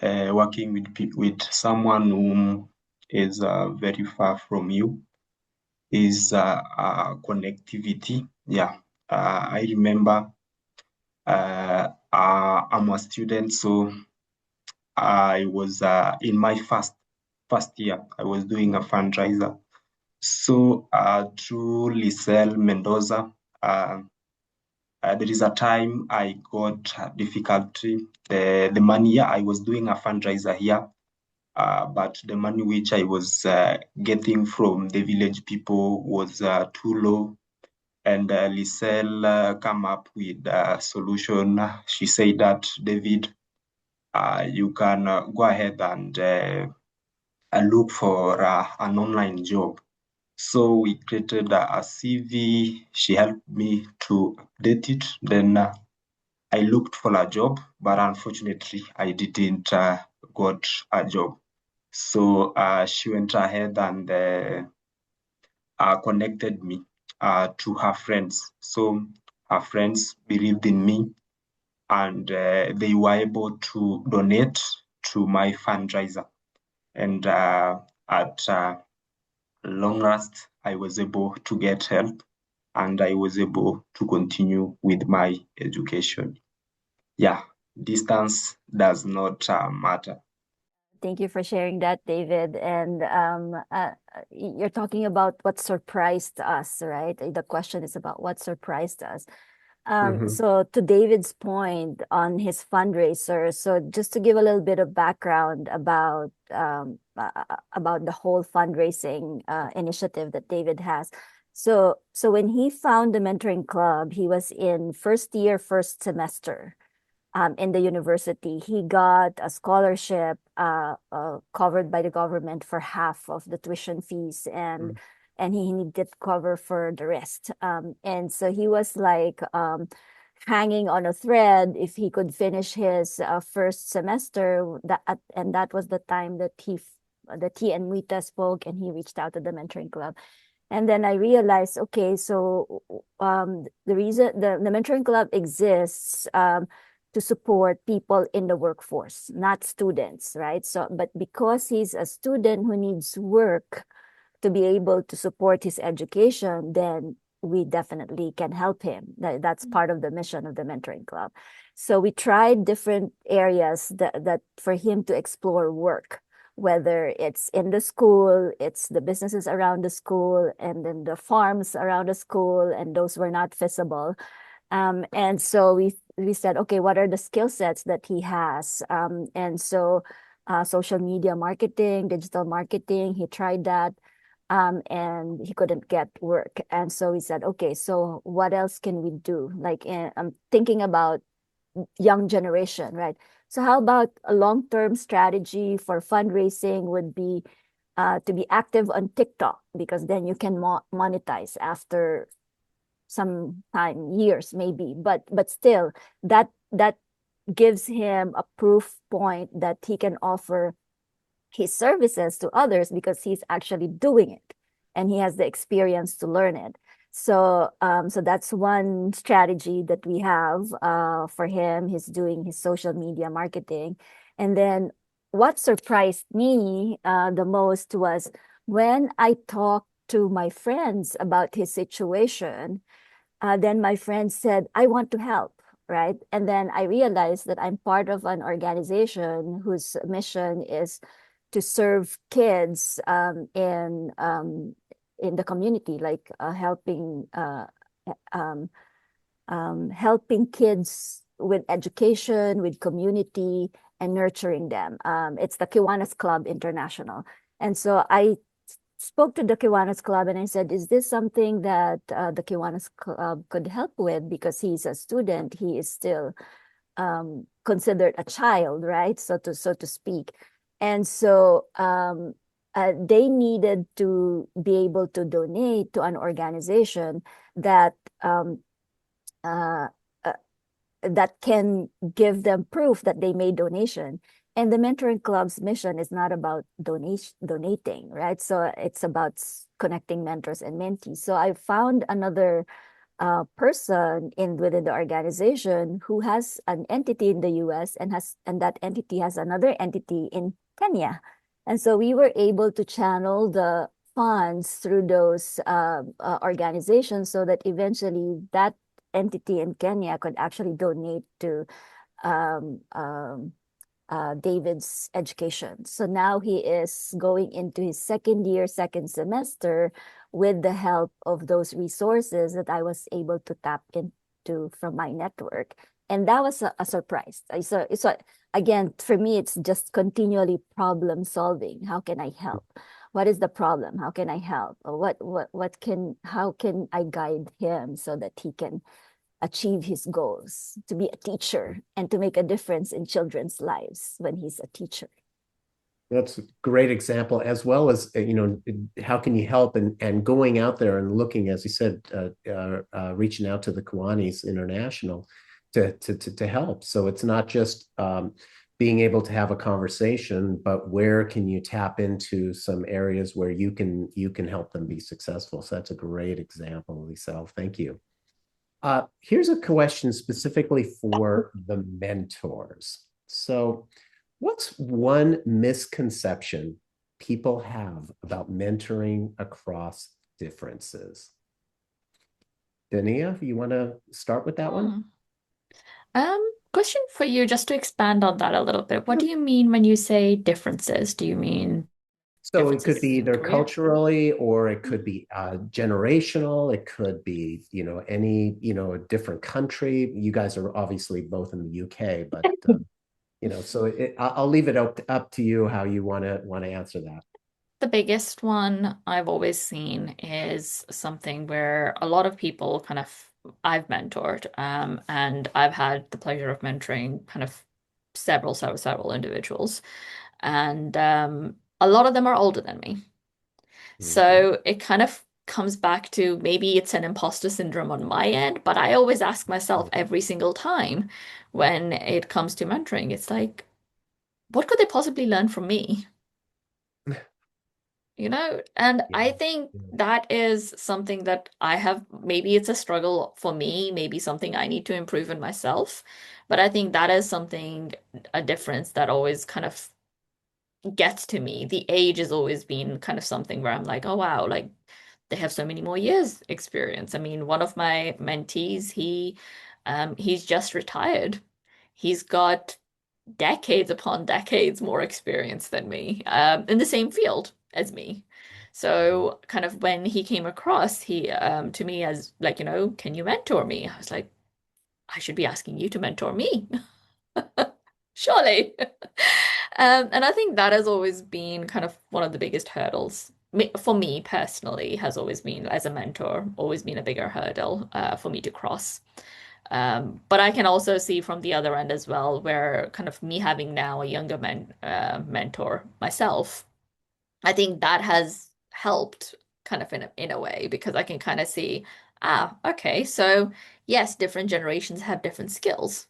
working with someone whom is very far from you, is connectivity. Yeah, I remember I'm a student, so I was in my first year. I was doing a fundraiser. So through Lisel Mendoza, there is a time I got difficulty. The money, yeah, I was doing a fundraiser here, but the money which I was getting from the village people was too low. And Lisel come up with a solution. She said that, David, you can go ahead and look for an online job. So we created a CV. She helped me to update it. Then I looked for a job, but unfortunately, I didn't got a job. So she went ahead and connected me to her friends. So her friends believed in me, and they were able to donate to my fundraiser. And at long last, I was able to get help, and I was able to continue with my education. Yeah, distance does not matter. Thank you for sharing that, David. And you're talking about what surprised us, right? The question is about what surprised us. So to David's point on his fundraiser, so just to give a little bit of background about the whole fundraising initiative that David has. So when he found the mentoring club, he was in first year, first semester in the university. He got a scholarship covered by the government for half of the tuition fees, and he needed cover for the rest. And so he was like hanging on a thread if he could finish his first semester. And that was the time that he and Wita spoke, and he reached out to the mentoring club. And then I realized, okay, so the reason the mentoring club exists to support people in the workforce, not students, right? So, but because he's a student who needs work to be able to support his education, then we definitely can help him. That's part of the mission of the mentoring club. So we tried different areas that for him to explore work, whether it's in the school, it's the businesses around the school, and then the farms around the school, and those were not feasible. And so we said, okay, what are the skill sets that he has? And so social media marketing, digital marketing, he tried that. And he couldn't get work. And so we said, okay, so what else can we do? Like, I'm thinking about young generation, right? So how about a long-term strategy for fundraising would be to be active on TikTok, because then you can monetize after some time, years maybe, but still that gives him a proof point that he can offer his services to others because he's actually doing it and he has the experience to learn it. So so that's one strategy that we have for him. He's doing his social media marketing. And then what surprised me the most was when I talked to my friends about his situation, then my friend said, I want to help, right? And then I realized that I'm part of an organization whose mission is to serve kids in the community, like um, helping kids with education, with community, and nurturing them. It's the Kiwanis Club International. And so I spoke to the Kiwanis Club and I said, is this something that the Kiwanis Club could help with? Because he's a student, he is still considered a child, right? So to speak. And so they needed to be able to donate to an organization that uh, uh, that can give them proof that they made donation. And the mentoring club's mission is not about donating, right? So it's about connecting mentors and mentees. So I found another person within the organization who has an entity in the US and that entity has another entity in Kenya. And so we were able to channel the funds through those organizations so that eventually that entity in Kenya could actually donate to um, um, David's education. So now he is going into his second year, second semester with the help of those resources that I was able to tap into from my network. And that was a surprise. So again, for me, it's just continually problem solving. How can I help? What is the problem? How can I help? Or how can I guide him so that he can achieve his goals, to be a teacher and to make a difference in children's lives when he's a teacher. That's a great example, as well as, how can you help and going out there and looking, as you said, reaching out to the Kiwanis International to help. So it's not just being able to have a conversation, but where can you tap into some areas where you can help them be successful. So that's a great example, Lisel. Thank you. Here's a question specifically for the mentors. So what's one misconception people have about mentoring across differences? Dania, you want to start with that one? Question for you, just to expand on that a little bit. What do you mean when you say differences? Do you mean So it could be differences in either career? culturally, or it could be generational. It could be, any, a different country. You guys are obviously both in the UK, but so I'll leave it up to you how you want to answer that. The biggest one I've always seen is something where a lot of people I've mentored, and I've had the pleasure of mentoring kind of several individuals, and a lot of them are older than me. So it kind of comes back to maybe it's an imposter syndrome on my end, but I always ask myself every single time when it comes to mentoring, it's like, what could they possibly learn from me? you know? And I Yeah. think Yeah. that is something that I have, maybe it's a struggle for me, maybe something I need to improve in myself. But I think that is something, a difference that always kind of gets to me. The age has always been kind of something where I'm like, oh wow, like they have so many more years experience. I mean, one of my mentees, he's just retired. He's got decades upon decades more experience than me, in the same field as me. So kind of when he came across, he to me as like, can you mentor me? I was like, I should be asking you to mentor me. Surely. And I think that has always been kind of one of the biggest hurdles. For me personally, has always been, as a mentor, always been a bigger hurdle for me to cross. But I can also see from the other end as well, where kind of me having now a younger mentor myself, I think that has helped kind of in a way, because I can kind of see, okay, so yes, different generations have different skills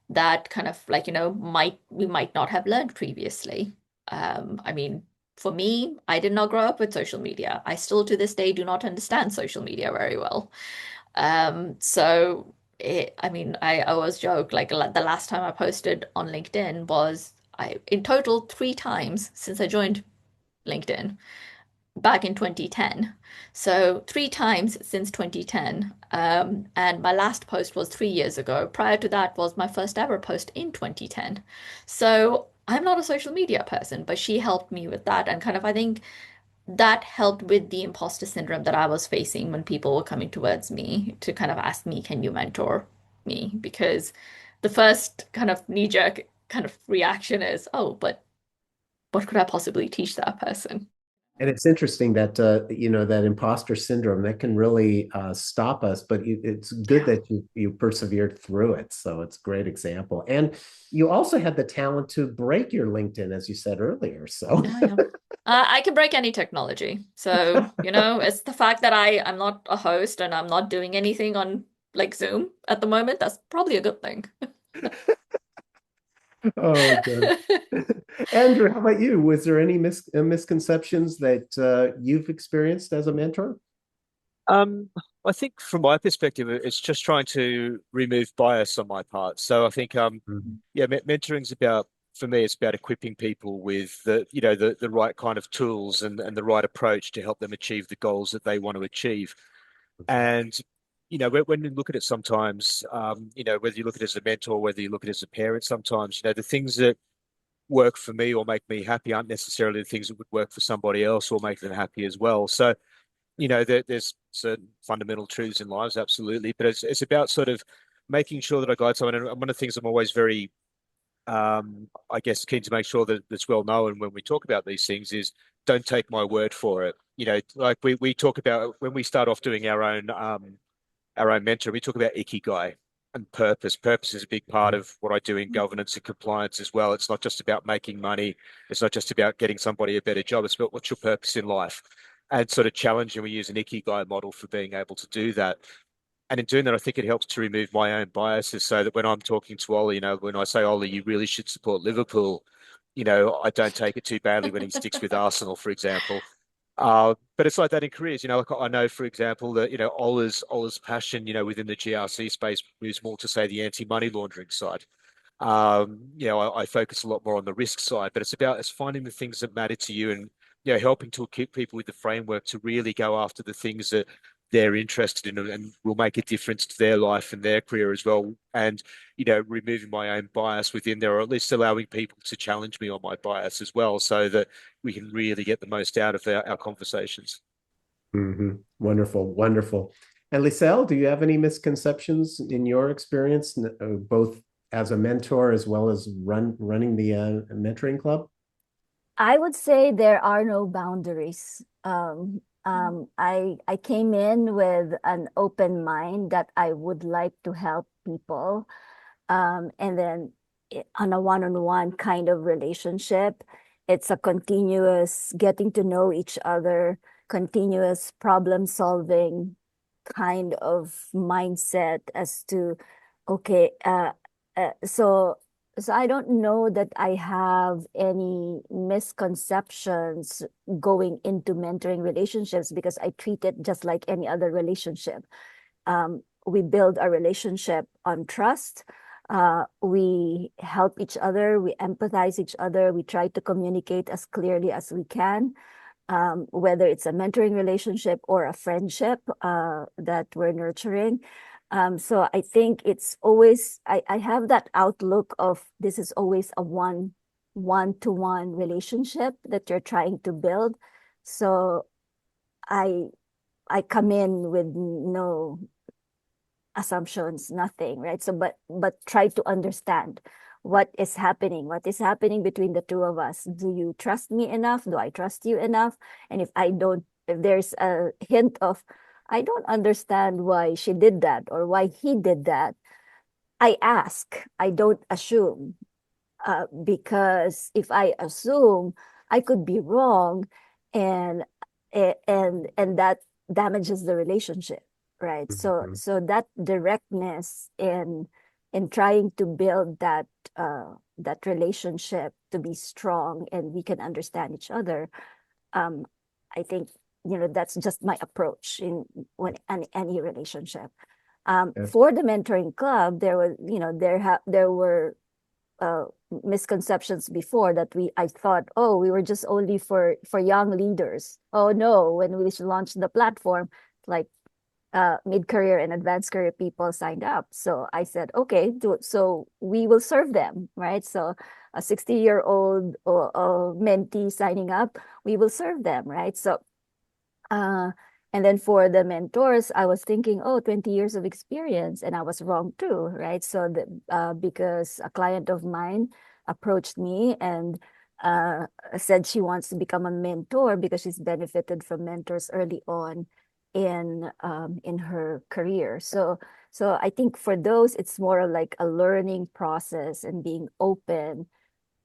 that kind of like, we might not have learned previously. I mean, for me, I did not grow up with social media. I still to this day do not understand social media very well. So I mean, I always joke like the last time I posted on LinkedIn was in total 3 times since I joined LinkedIn back in 2010. So 3 times since 2010. And my last post was 3 years ago. Prior to that was my first ever post in 2010. So I'm not a social media person, but she helped me with that. And kind of, I think that helped with the imposter syndrome that I was facing when people were coming towards me to kind of ask me, can you mentor me? Because the first kind of knee-jerk kind of reaction is, oh, but what could I possibly teach that person? And it's interesting that that imposter syndrome that can really stop us, but it's good Yeah. that you persevered through it. So it's a great example. And you also had the talent to break your LinkedIn, as you said earlier. So Yeah, yeah. I can break any technology. So, it's the fact that I'm not a host and I'm not doing anything on like Zoom at the moment. That's probably a good thing. oh, good. Andrew, how about you? Was there any misconceptions that you've experienced as a mentor? Um, I think from my perspective, it's just trying to remove bias on my part. So I think, Mhm. yeah, mentoring's about, for me, it's about equipping people with the right kind of tools and the right approach to help them achieve the goals that they want to achieve. And, when you look at it sometimes, whether you look at it as a mentor, whether you look at it as a parent, sometimes, the things that work for me or make me happy aren't necessarily the things that would work for somebody else or make them happy as well. So, there's certain fundamental truths in lives, absolutely, but it's about sort of making sure that I guide someone. And one of the things I'm always very, I guess, keen to make sure that it's well known when we talk about these things is don't take my word for it. Like we talk about when we start off doing our own mentor, we talk about ikigai and purpose. Purpose is a big part of what I do in governance and compliance as well. It's not just about making money. It's not just about getting somebody a better job. It's about what's your purpose in life, and sort of challenging. We use an ikigai model for being able to do that. And in doing that, I think it helps to remove my own biases so that when I'm talking to Ollie, when I say, Ollie, you really should support Liverpool, I don't take it too badly when he sticks with Arsenal, for example. But it's like that in careers, like I know, for example, that, Ola's passion, within the GRC space moves more to say the anti-money laundering side. I focus a lot more on the risk side, but it's finding the things that matter to you and, helping to equip people with the framework to really go after the things that they're interested in and will make a difference to their life and their career as well. And, removing my own bias within there, or at least allowing people to challenge me on my bias as well, so that we can really get the most out of our conversations. Wonderful, wonderful. And Lisel, do you have any misconceptions in your experience, both as a mentor as well as running the mentoring club? I would say there are no boundaries. I came in with an open mind that I would like to help people, and then on a one-on-one kind of relationship, it's a continuous getting to know each other, continuous problem solving kind of mindset as to, okay, so So I don't know that I have any misconceptions going into mentoring relationships because I treat it just like any other relationship. We build a relationship on trust. We help each other, we empathize each other, we try to communicate as clearly as we can, whether it's a mentoring relationship or a friendship that we're nurturing. So I think it's always, I have that outlook of this is always a one-to-one relationship that you're trying to build. So I I come in with no assumptions, nothing, right? So but try to understand what is happening between the two of us. Do you trust me enough? Do I trust you enough? And if I don't, if there's a hint of I don't understand why she did that or why he did that, I ask. I don't assume, because if I assume, I could be wrong, and and that damages the relationship, right? So Mhm. so that directness in trying to build that that relationship to be strong and we can understand each other, um, I think that's just my approach in any relationship. Yeah. For the mentoring club, there was there were misconceptions before that I thought, oh, we were just only for young leaders. Oh no, when we launched the platform, like mid-career and advanced career people signed up. So I said, okay, so we will serve them, right? So a 60-year-old or mentee signing up, we will serve them, right? So and then for the mentors, I was thinking, oh, 20 years of experience. And I was wrong too, right? So because a client of mine approached me and said she wants to become a mentor because she's benefited from mentors early on in her career. So I think for those, it's more like a learning process and being open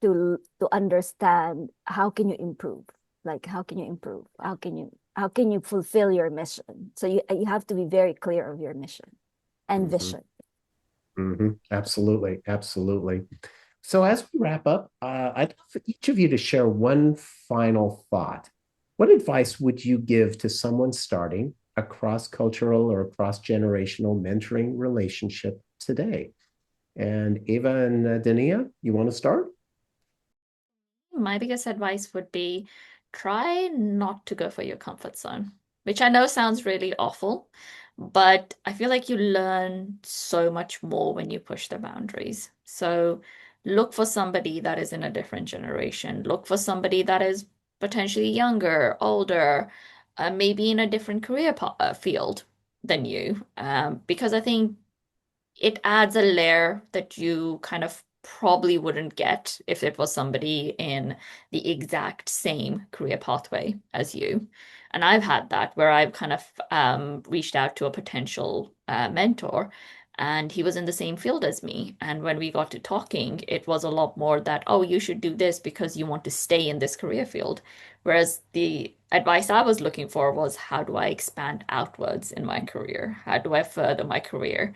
to understand how can you improve, like how can you improve, how can you fulfill your mission. So you have to be very clear of your mission and Mhm. vision. Absolutely, absolutely. So as we wrap up, I'd love for each of you to share one final thought. What advice would you give to someone starting a cross-cultural or cross-generational mentoring relationship today? And Eva and Dania, you want to start? My biggest advice would be try not to go for your comfort zone, which I know sounds really awful, but I feel like you learn so much more when you push the boundaries. So look for somebody that is in a different generation. Look for somebody that is potentially younger, older, maybe in a different career field than you, because I think it adds a layer that you kind of probably wouldn't get if it was somebody in the exact same career pathway as you. And I've had that where I've kind of reached out to a potential mentor, and he was in the same field as me. And when we got to talking, it was a lot more that, oh, you should do this because you want to stay in this career field. Whereas the advice I was looking for was, how do I expand outwards in my career? How do I further my career?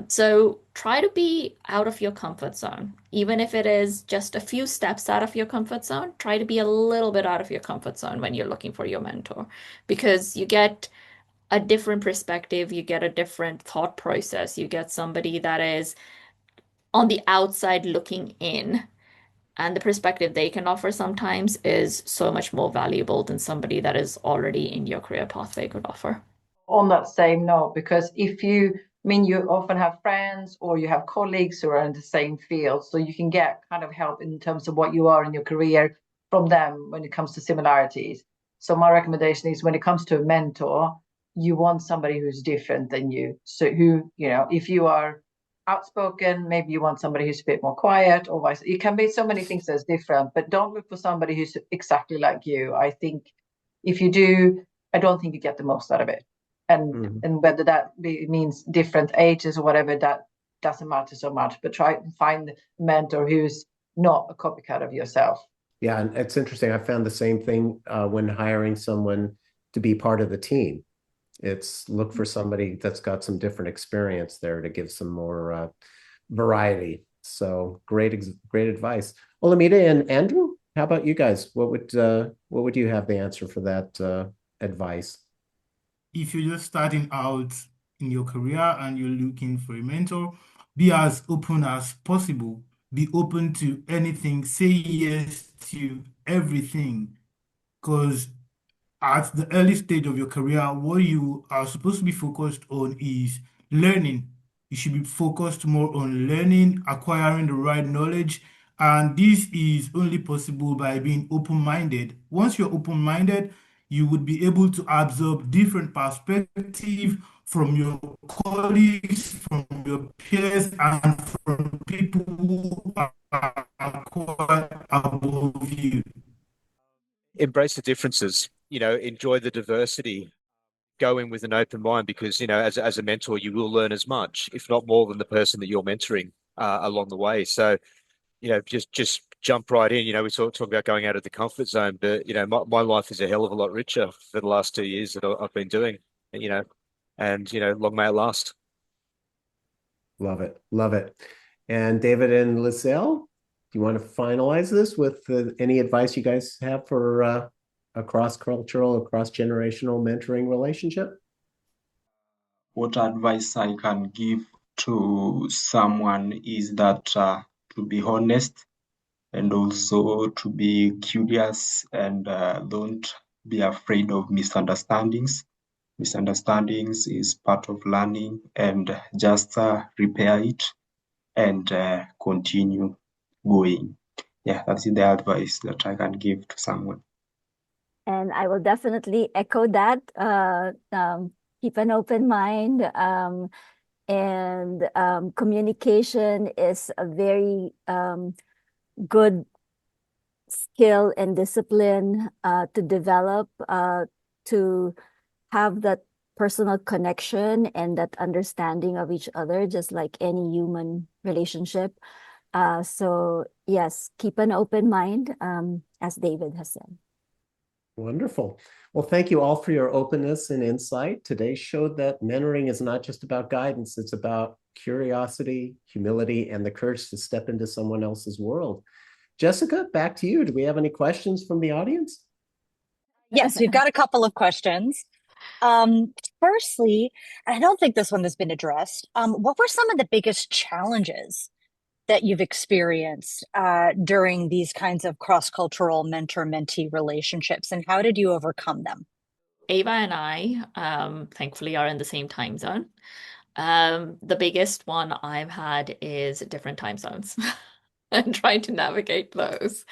So try to be out of your comfort zone. Even if it is just a few steps out of your comfort zone, try to be a little bit out of your comfort zone when you're looking for your mentor, because you get a different perspective, you get a different thought process, you get somebody that is on the outside looking in, and the perspective they can offer sometimes is so much more valuable than somebody that is already in your career pathway could offer. On that same note, because you often have friends or you have colleagues who are in the same field, so you can get kind of help in terms of what you are in your career from them when it comes to similarities. So my recommendation is, when it comes to a mentor, you want somebody who's different than you. So if you are outspoken, maybe you want somebody who's a bit more quiet, or vice. It can be so many things that's different, but don't look for somebody who's exactly like you. I think if you do, I don't think you get the most out of it. And whether means different ages or whatever, that doesn't matter so much. But try to find a mentor who's not a copycat of yourself. Yeah, and it's interesting. I found the same thing when hiring someone to be part of the team. It's look for somebody that's got some different experience there to give some more variety. So great advice. Olamide and Andrew, how about you guys? What would you have the answer for that advice? If you're just starting out in your career and you're looking for a mentor, be as open as possible. Be open to anything. Say yes to everything. Because at the early stage of your career, what you are supposed to be focused on is learning. You should be focused more on learning, acquiring the right knowledge, and this is only possible by being open-minded. Once you're open-minded, you would be able to absorb different perspectives from your colleagues, from your peers, and from people who are quite above you. Embrace the differences, enjoy the diversity, go in with an open mind because, as a mentor, you will learn as much, if not more than the person that you're mentoring along the way. So, just jump right in. We talk about going out of the comfort zone, but, my life is a hell of a lot richer for the last 2 years that I've been doing, and, long may it last. Love it. Love it. And David and Liselle, do you want to finalize this with any advice you guys have for a cross-cultural, a cross-generational mentoring relationship? What advice I can give to someone is that to be honest and also to be curious and don't be afraid of misunderstandings. Misunderstandings is part of learning and just repair it and continue going. Yeah, that's the advice that I can give to someone. And I will definitely echo that. Keep an open mind. And communication is a very good skill and discipline to develop, to have that personal connection and that understanding of each other, just like any human relationship. So yes, keep an open mind, as David has said. Wonderful. Well, thank you all for your openness and insight. Today showed that mentoring is not just about guidance, it's about curiosity, humility, and the courage to step into someone else's world. Jessica, back to you. Do we have any questions from the audience? Yes, we've got a couple of questions. Firstly, I don't think this one has been addressed. What were some of the biggest challenges that you've experienced during these kinds of cross-cultural mentor-mentee relationships, and how did you overcome them? Ava and I, thankfully, are in the same time zone. The biggest one I've had is different time zones and trying to navigate those.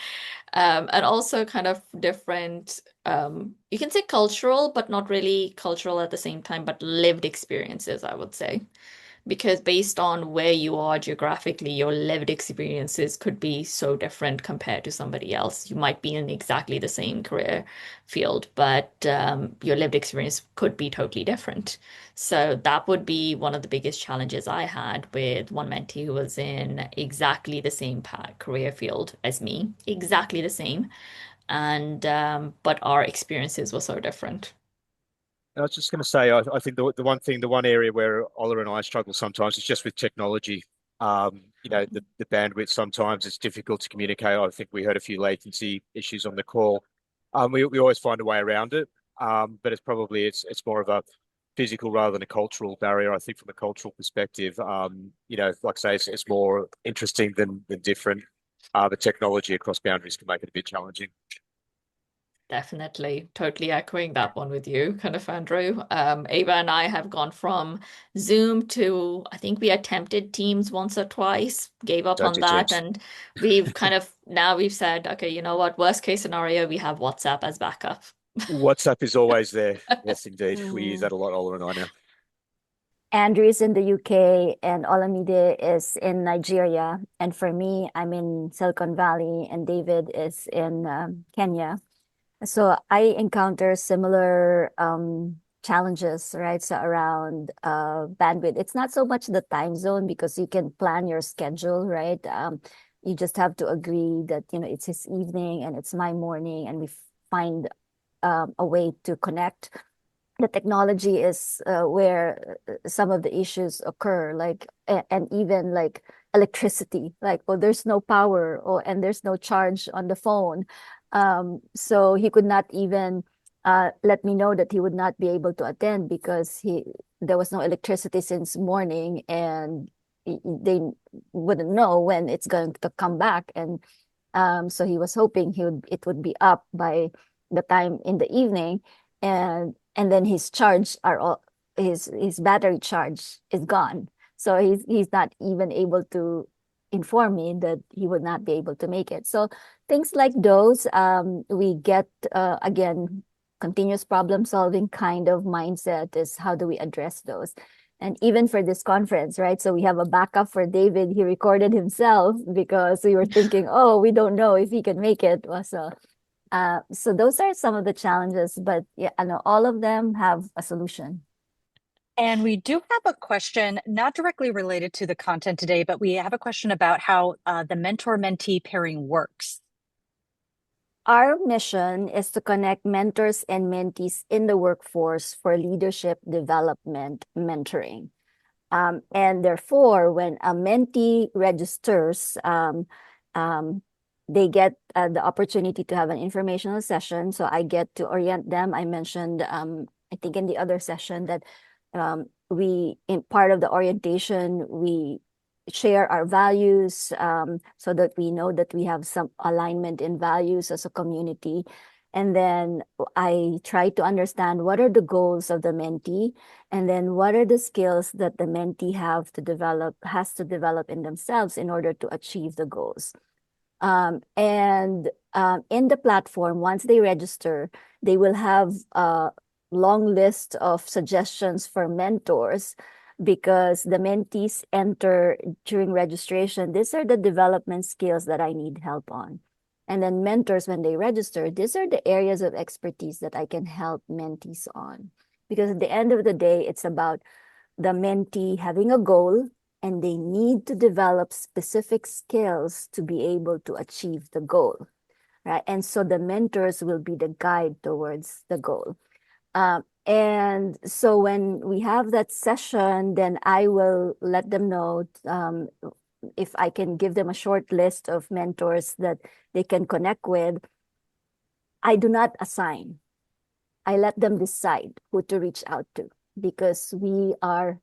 And also kind of different, you can say cultural, but not really cultural at the same time, but lived experiences, I would say. Because based on where you are geographically, your lived experiences could be so different compared to somebody else. You might be in exactly the same career field, but your lived experience could be totally different. So that would be one of the biggest challenges I had with one mentee who was in exactly the same career field as me, exactly the same. And but our experiences were so different. I was just going to say, I think the one area where Ola and I struggle sometimes is just with technology. The bandwidth sometimes it's difficult to communicate. I think we heard a few latency issues on the call. We always find a way around it, but it's more of a physical rather than a cultural barrier. I think from a cultural perspective, like I say, it's more interesting than different. The technology across boundaries can make it a bit challenging. Totally echoing that one with you, kind of, Andrew. Ava and I have gone from Zoom to, I think we attempted Teams once or twice, gave up Don't on do that, Teams. and we've kind of now we've said, okay, you know what? Worst case scenario, we have WhatsApp as backup. WhatsApp is always there. Yes, indeed. We use that a lot, Ola and I now. Andrew is in the UK and Olamide is in Nigeria. And for me, I'm in Silicon Valley and David is in Kenya. So I encounter similar challenges, right? So around bandwidth. It's not so much the time zone because you can plan your schedule, right? You just have to agree that, it's his evening and it's my morning and we find a way to connect. The technology is where some of the issues occur, and even like electricity, like, oh, there's no power, or and there's no charge on the phone. So he could not even let me know that he would not be able to attend because there was no electricity since morning, and they wouldn't know when it's going to come back. And so he was hoping it would be up by the time in the evening, and then his battery charge is gone. So he's not even able to inform me that he would not be able to make it. So things like those, we get again, continuous problem solving kind of mindset is how do we address those. And even for this conference, right? So we have a backup for David. He recorded himself because we were thinking, oh, we don't know if he can make it. So those are some of the challenges, but yeah, I know all of them have a solution. And we do have a question, not directly related to the content today, but we have a question about how the mentor-mentee pairing works. Our mission is to connect mentors and mentees in the workforce for leadership development mentoring. And therefore, when a mentee registers, they get the opportunity to have an informational session. So I get to orient them. I mentioned, I think in the other session that in part of the orientation, we share our values so that we know that we have some alignment in values as a community. And then I try to understand what are the goals of the mentee, and then what are the skills that the mentee has to develop in themselves in order to achieve the goals. And in the platform, once they register, they will have a long list of suggestions for mentors, because the mentees enter during registration, these are the development skills that I need help on. And then mentors, when they register, these are the areas of expertise that I can help mentees on. Because at the end of the day, it's about the mentee having a goal, and they need to develop specific skills to be able to achieve the goal, right? And so the mentors will be the guide towards the goal. And so when we have that session, then I will let them know if I can give them a short list of mentors that they can connect with. I do not assign. I let them decide who to reach out to, because we are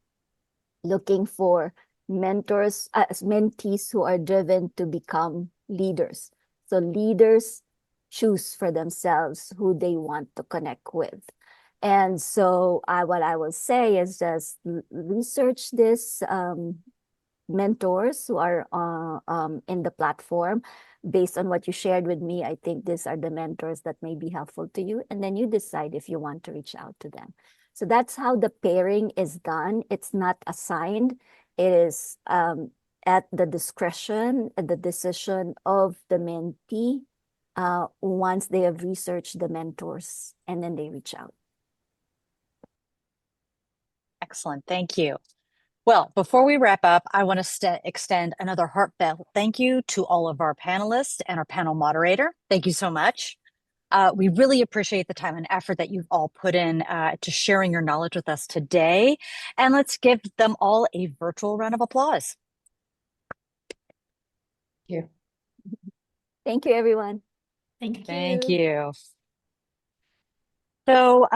looking for mentors, mentees who are driven to become leaders. So leaders choose for themselves who they want to connect with. And so what I will say is just research this mentors who are in the platform. Based on what you shared with me, I think these are the mentors that may be helpful to you. And then you decide if you want to reach out to them. So that's how the pairing is done. It's not assigned. It is at the discretion and the decision of the mentee once they have researched the mentors, and then they reach out. Excellent. Thank you. Well, before we wrap up, I want to extend another heartfelt thank you to all of our panelists and our panel moderator. Thank you so much. We really appreciate the time and effort that you've all put in to sharing your knowledge with us today. And let's give them all a virtual round of applause. Thank you. Thank you, everyone. Thank you. Thank you. So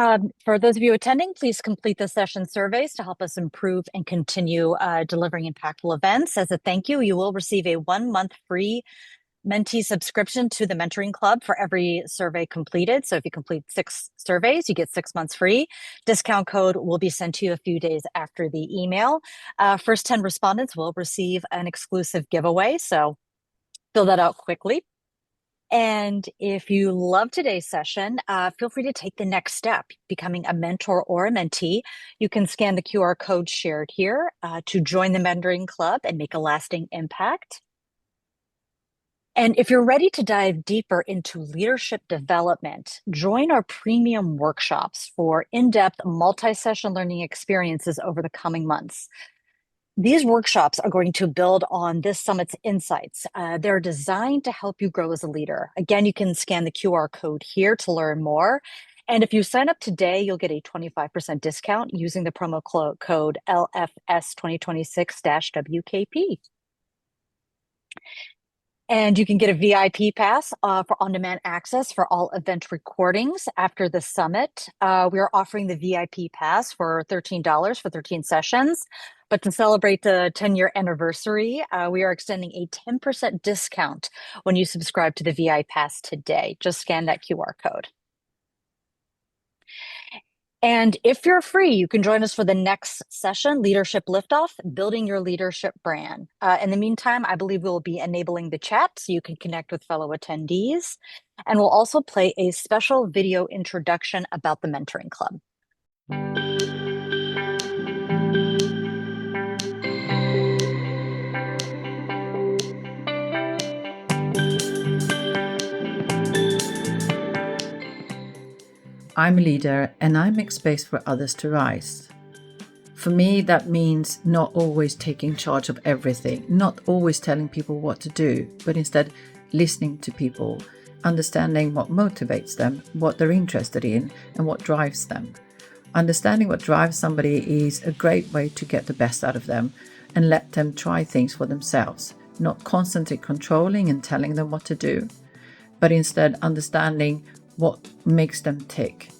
for those of you attending, please complete the session surveys to help us improve and continue delivering impactful events. As a thank you, you will receive a 1-month free mentee subscription to the Mentoring Club for every survey completed. So if you complete 6 surveys, you get 6 months free. Discount code will be sent to you a few days after the email. First 10 respondents will receive an exclusive giveaway. So fill that out quickly. And if you love today's session, feel free to take the next step, becoming a mentor or a mentee. You can scan the QR code shared here to join the Mentoring Club and make a lasting impact. And if you're ready to dive deeper into leadership development, join our premium workshops for in-depth multi-session learning experiences over the coming months. These workshops are going to build on this summit's insights. They're designed to help you grow as a leader. Again, you can scan the QR code here to learn more. And if you sign up today, you'll get a 25% discount using the promo code LFS2026-WKP. And you can get a VIP pass for on-demand access for all event recordings after the summit. We are offering the VIP pass for $13 for 13 sessions. But to celebrate the 10-year anniversary, we are extending a 10% discount when you subscribe to the VIP pass today. Just scan that QR code. And if you're free, you can join us for the next session, Leadership Liftoff, Building Your Leadership Brand. In the meantime, I believe we'll be enabling the chat so you can connect with fellow attendees. And we'll also play a special video introduction about the Mentoring Club. I'm a leader and I make space for others to rise. For me, that means not always taking charge of everything, not always telling people what to do, but instead listening to people, understanding what motivates them, what they're interested in, and what drives them. Understanding what drives somebody is a great way to get the best out of them and let them try things for themselves, not constantly controlling and telling them what to do, but instead understanding what makes them tick.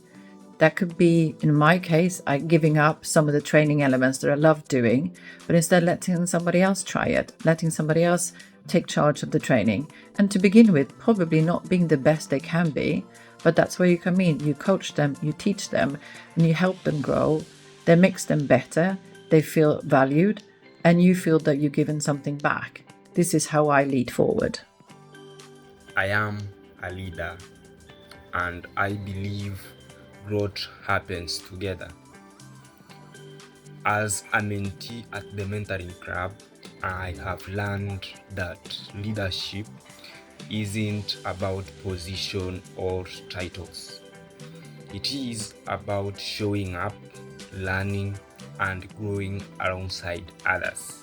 That could be, in my case, giving up some of the training elements that I love doing, but instead letting somebody else try it, letting somebody else take charge of the training. And to begin with, probably not being the best they can be, but that's where you come in. You coach them, you teach them, and you help them grow. That makes them better, they feel valued, and you feel that you've given something back. This is how I lead forward. I am a leader, and I believe growth happens together. As a mentee at the Mentoring Club, I have learned that leadership isn't about position or titles. It is about showing up, learning, and growing alongside others.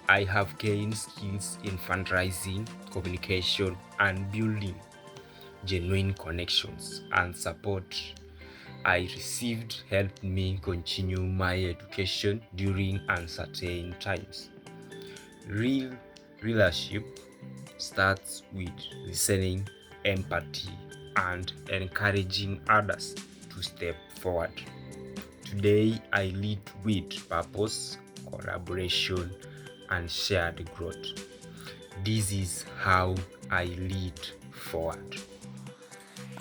I have gained skills in fundraising, communication, and building genuine connections, and support I received helped me continue my education during uncertain times. Real leadership starts with listening, empathy, and encouraging others to step forward. Today, I lead with purpose, collaboration, and shared growth. This is how I lead forward.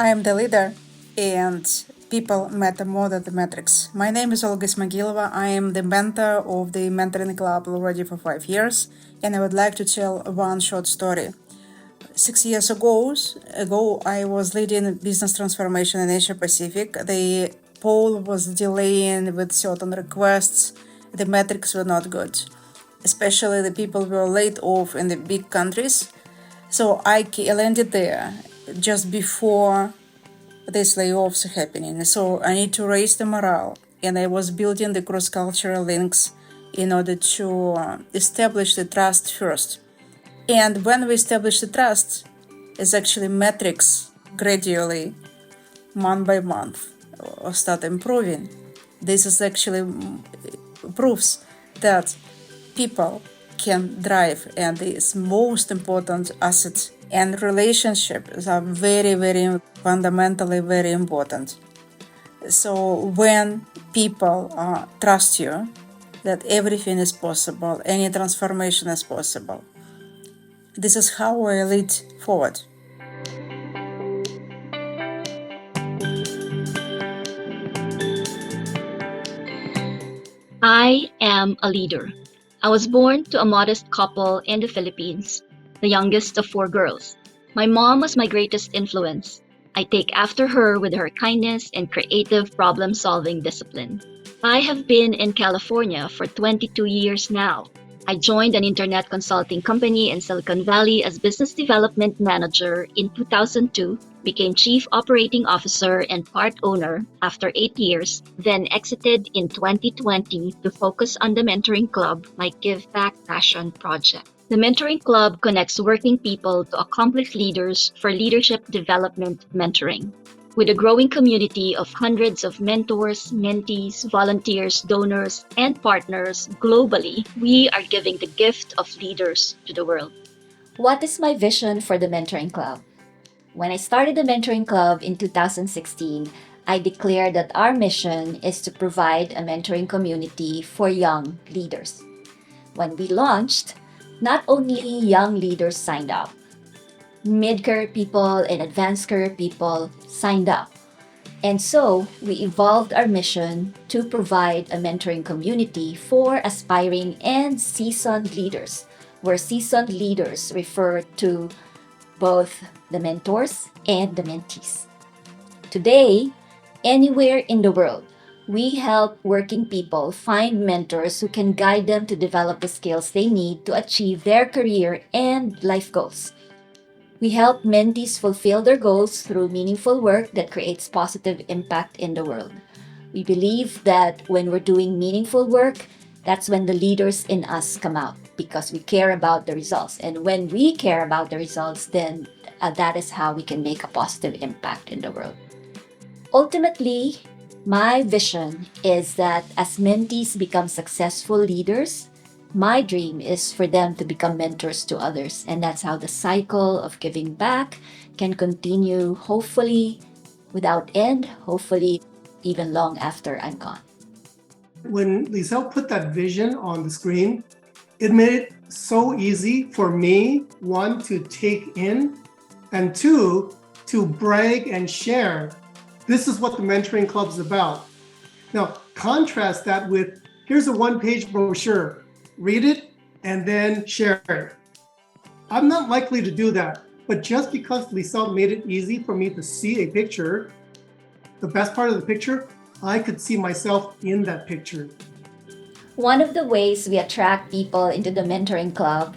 I am the leader, and people matter more than the metrics. My name is Olga Smagilova. I am the mentor of the Mentoring Club already for 5 years, and I would like to tell one short story. 6 years ago, I was leading business transformation in Asia Pacific. The poll was delaying with certain requests. The metrics were not good, especially the people were laid off in the big countries. So I landed there just before these layoffs are happening. So I need to raise the morale, and I was building the cross-cultural links in order to establish the trust first. And when we establish the trust, it's actually metrics gradually, month by month, start improving. This is actually proves that people can drive, and is most important asset. And relationships are very, very fundamentally very important. So when people trust you, that everything is possible, any transformation is possible. This is how I lead forward. I am a leader. I was born to a modest couple in the Philippines, the youngest of 4 girls. My mom was my greatest influence. I take after her with her kindness and creative problem-solving discipline. I have been in California for 22 years now. I joined an internet consulting company in Silicon Valley as business development manager in 2002, became chief operating officer and part owner after 8 years, then exited in 2020 to focus on the Mentoring Club, my give back passion project. The Mentoring Club connects working people to accomplished leaders for leadership development mentoring. With a growing community of hundreds of mentors, mentees, volunteers, donors, and partners globally, we are giving the gift of leaders to the world. What is my vision for the Mentoring Club? When I started the Mentoring Club in 2016, I declared that our mission is to provide a mentoring community for young leaders. When we launched, not only young leaders signed up, mid-career people and advanced career people signed up. And so we evolved our mission to provide a mentoring community for aspiring and seasoned leaders, where seasoned leaders refer to both the mentors and the mentees. Today, anywhere in the world, we help working people find mentors who can guide them to develop the skills they need to achieve their career and life goals. We help mentees fulfill their goals through meaningful work that creates positive impact in the world. We believe that when we're doing meaningful work, that's when the leaders in us come out because we care about the results. And when we care about the results, then that is how we can make a positive impact in the world. Ultimately, my vision is that as mentees become successful leaders, my dream is for them to become mentors to others. And that's how the cycle of giving back can continue, hopefully without end, hopefully even long after I'm gone. When Lisel put that vision on the screen, it made it so easy for me, one, to take in, and two, to brag and share. This is what the Mentoring Club is about. Now, contrast that with, here's a one-page brochure. Read it and then share it. I'm not likely to do that, but just because Lisel made it easy for me to see a picture, the best part of the picture, I could see myself in that picture. One of the ways we attract people into the Mentoring Club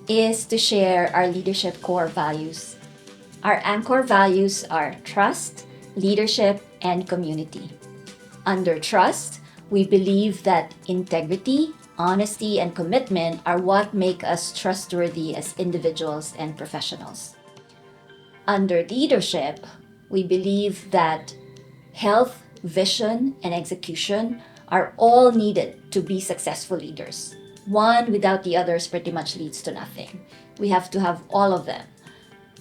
is to share our leadership core values. Our anchor values are trust, leadership, and community. Under trust, we believe that integrity, honesty, and commitment are what make us trustworthy as individuals and professionals. Under leadership, we believe that health, vision, and execution are all needed to be successful leaders. One without the others pretty much leads to nothing. We have to have all of them.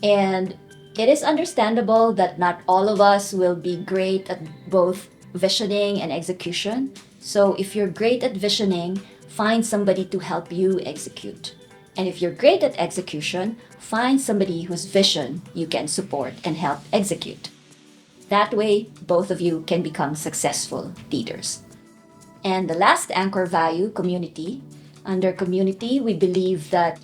And it is understandable that not all of us will be great at both visioning and execution. So if you're great at visioning, find somebody to help you execute. And if you're great at execution, find somebody whose vision you can support and help execute. That way, both of you can become successful leaders. And the last anchor value, community. Under community, we believe that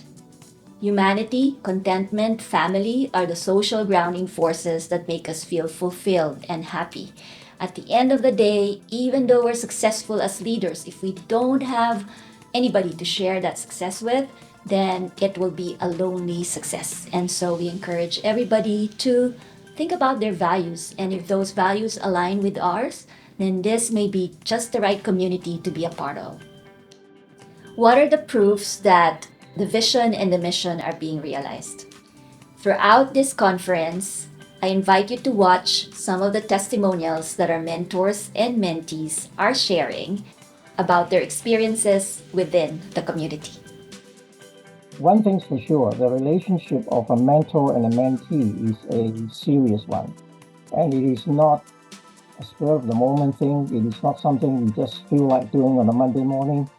humanity, contentment, family are the social grounding forces that make us feel fulfilled and happy. At the end of the day, even though we're successful as leaders, if we don't have anybody to share that success with, then it will be a lonely success. And so we encourage everybody to think about their values. And if those values align with ours, then this may be just the right community to be a part of. What are the proofs that the vision and the mission are being realized? Throughout this conference, I invite you to watch some of the testimonials that our mentors and mentees are sharing about their experiences within the community. One thing's for sure, the relationship of a mentor and a mentee is a serious one. And it is not a spur of the moment thing. It is not something we just feel like doing on a Monday morning.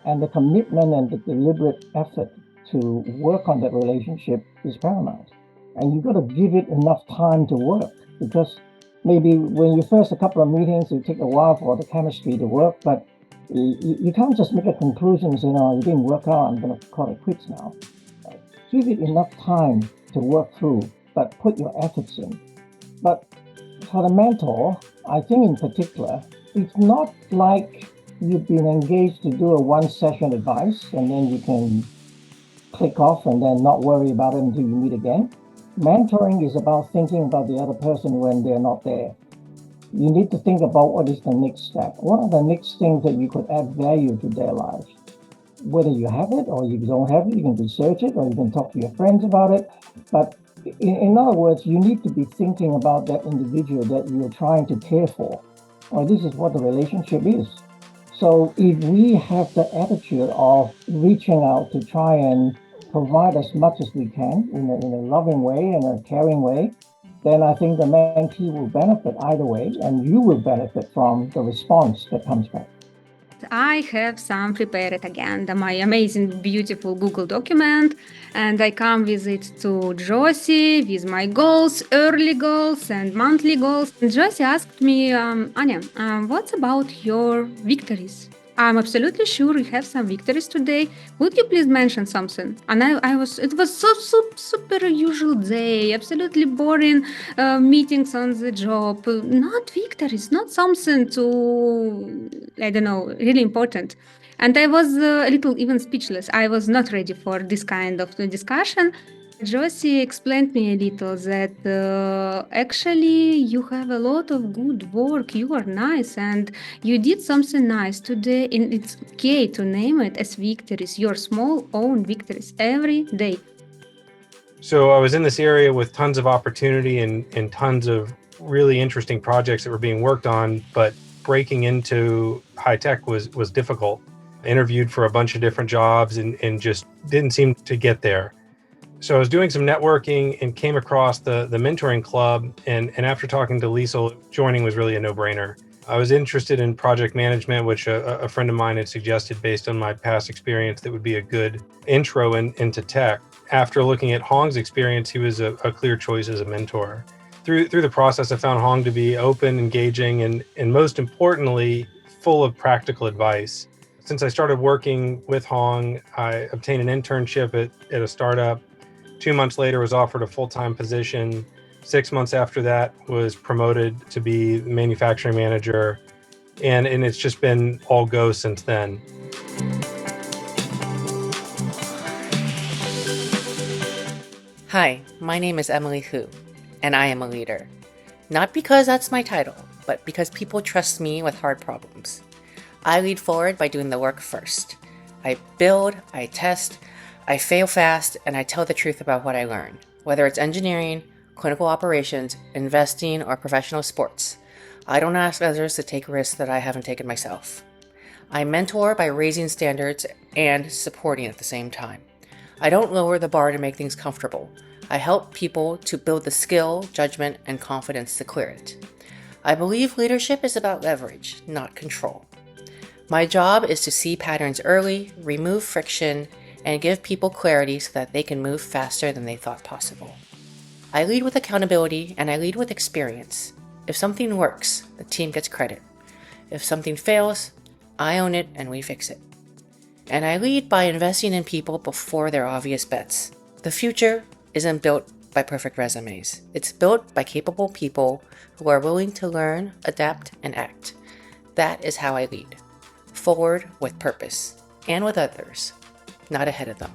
And the commitment and the deliberate effort to work on that relationship is paramount. And you've got to give it enough time to work, because maybe when you first a couple of meetings, it take a while for the chemistry to work, but you can't just make a conclusion and say, no, it didn't work out, I'm going to call it quits now. Give it enough time to work through, but put your efforts in. But for the mentor, I think in particular, it's not like you've been engaged to do a one-session advice and then you can click off and then not worry about it until you meet again. Mentoring is about thinking about the other person when they're not there. You need to think about what is the next step. What are the next things that you could add value to their lives? Whether you have it or you don't have it, you can research it or you can talk to your friends about it. But in other words, you need to be thinking about that individual that you're trying to care for. Or this is what the relationship is. So if we have the attitude of reaching out to try and provide as much as we can in a loving way, in a caring way, then I think the mentee will benefit either way, and you will benefit from the response that comes back. I have some prepared again, my amazing, beautiful Google document, and I come with it to Josie with my goals, early goals and monthly goals. And Josie asked me, Anya, what about your victories? I'm absolutely sure you have some victories today. Would you please mention something? And it was so super usual day, absolutely boring meetings on the job, not victories, not something to, I don't know, really important. And I was a little even speechless. I was not ready for this kind of discussion. Josie explained me a little that actually you have a lot of good work, you are nice, and you did something nice today, and it's okay to name it as victories, your small own victories every day. So I was in this area with tons of opportunity and tons of really interesting projects that were being worked on, but breaking into high tech was difficult. I interviewed for a bunch of different jobs and just didn't seem to get there. So I was doing some networking and came across the mentoring club, and after talking to Liesel, joining was really a no-brainer. I was interested in project management, which a friend of mine had suggested based on my past experience that would be a good intro into tech. After looking at Hong's experience, he was a clear choice as a mentor. Through the process, I found Hong to be open, engaging, and most importantly, full of practical advice. Since I started working with Hong, I obtained an internship at a startup. 2 months later, was offered a full-time position. 6 months after that, was promoted to be manufacturing manager. And it's just been all go since then. Hi, my name is Emily Hu, and I am a leader. Not because that's my title, but because people trust me with hard problems. I lead forward by doing the work first. I build, I test, I fail fast, and I tell the truth about what I learn, whether it's engineering, clinical operations, investing, or professional sports. I don't ask others to take risks that I haven't taken myself. I mentor by raising standards and supporting at the same time. I don't lower the bar to make things comfortable. I help people to build the skill, judgment, and confidence to clear it. I believe leadership is about leverage, not control. My job is to see patterns early, remove friction, and give people clarity so that they can move faster than they thought possible. I lead with accountability and I lead with experience. If something works, the team gets credit. If something fails, I own it and we fix it. And I lead by investing in people before they're obvious bets. The future isn't built by perfect resumes. It's built by capable people who are willing to learn, adapt, and act. That is how I lead. Forward with purpose and with others, not ahead of them.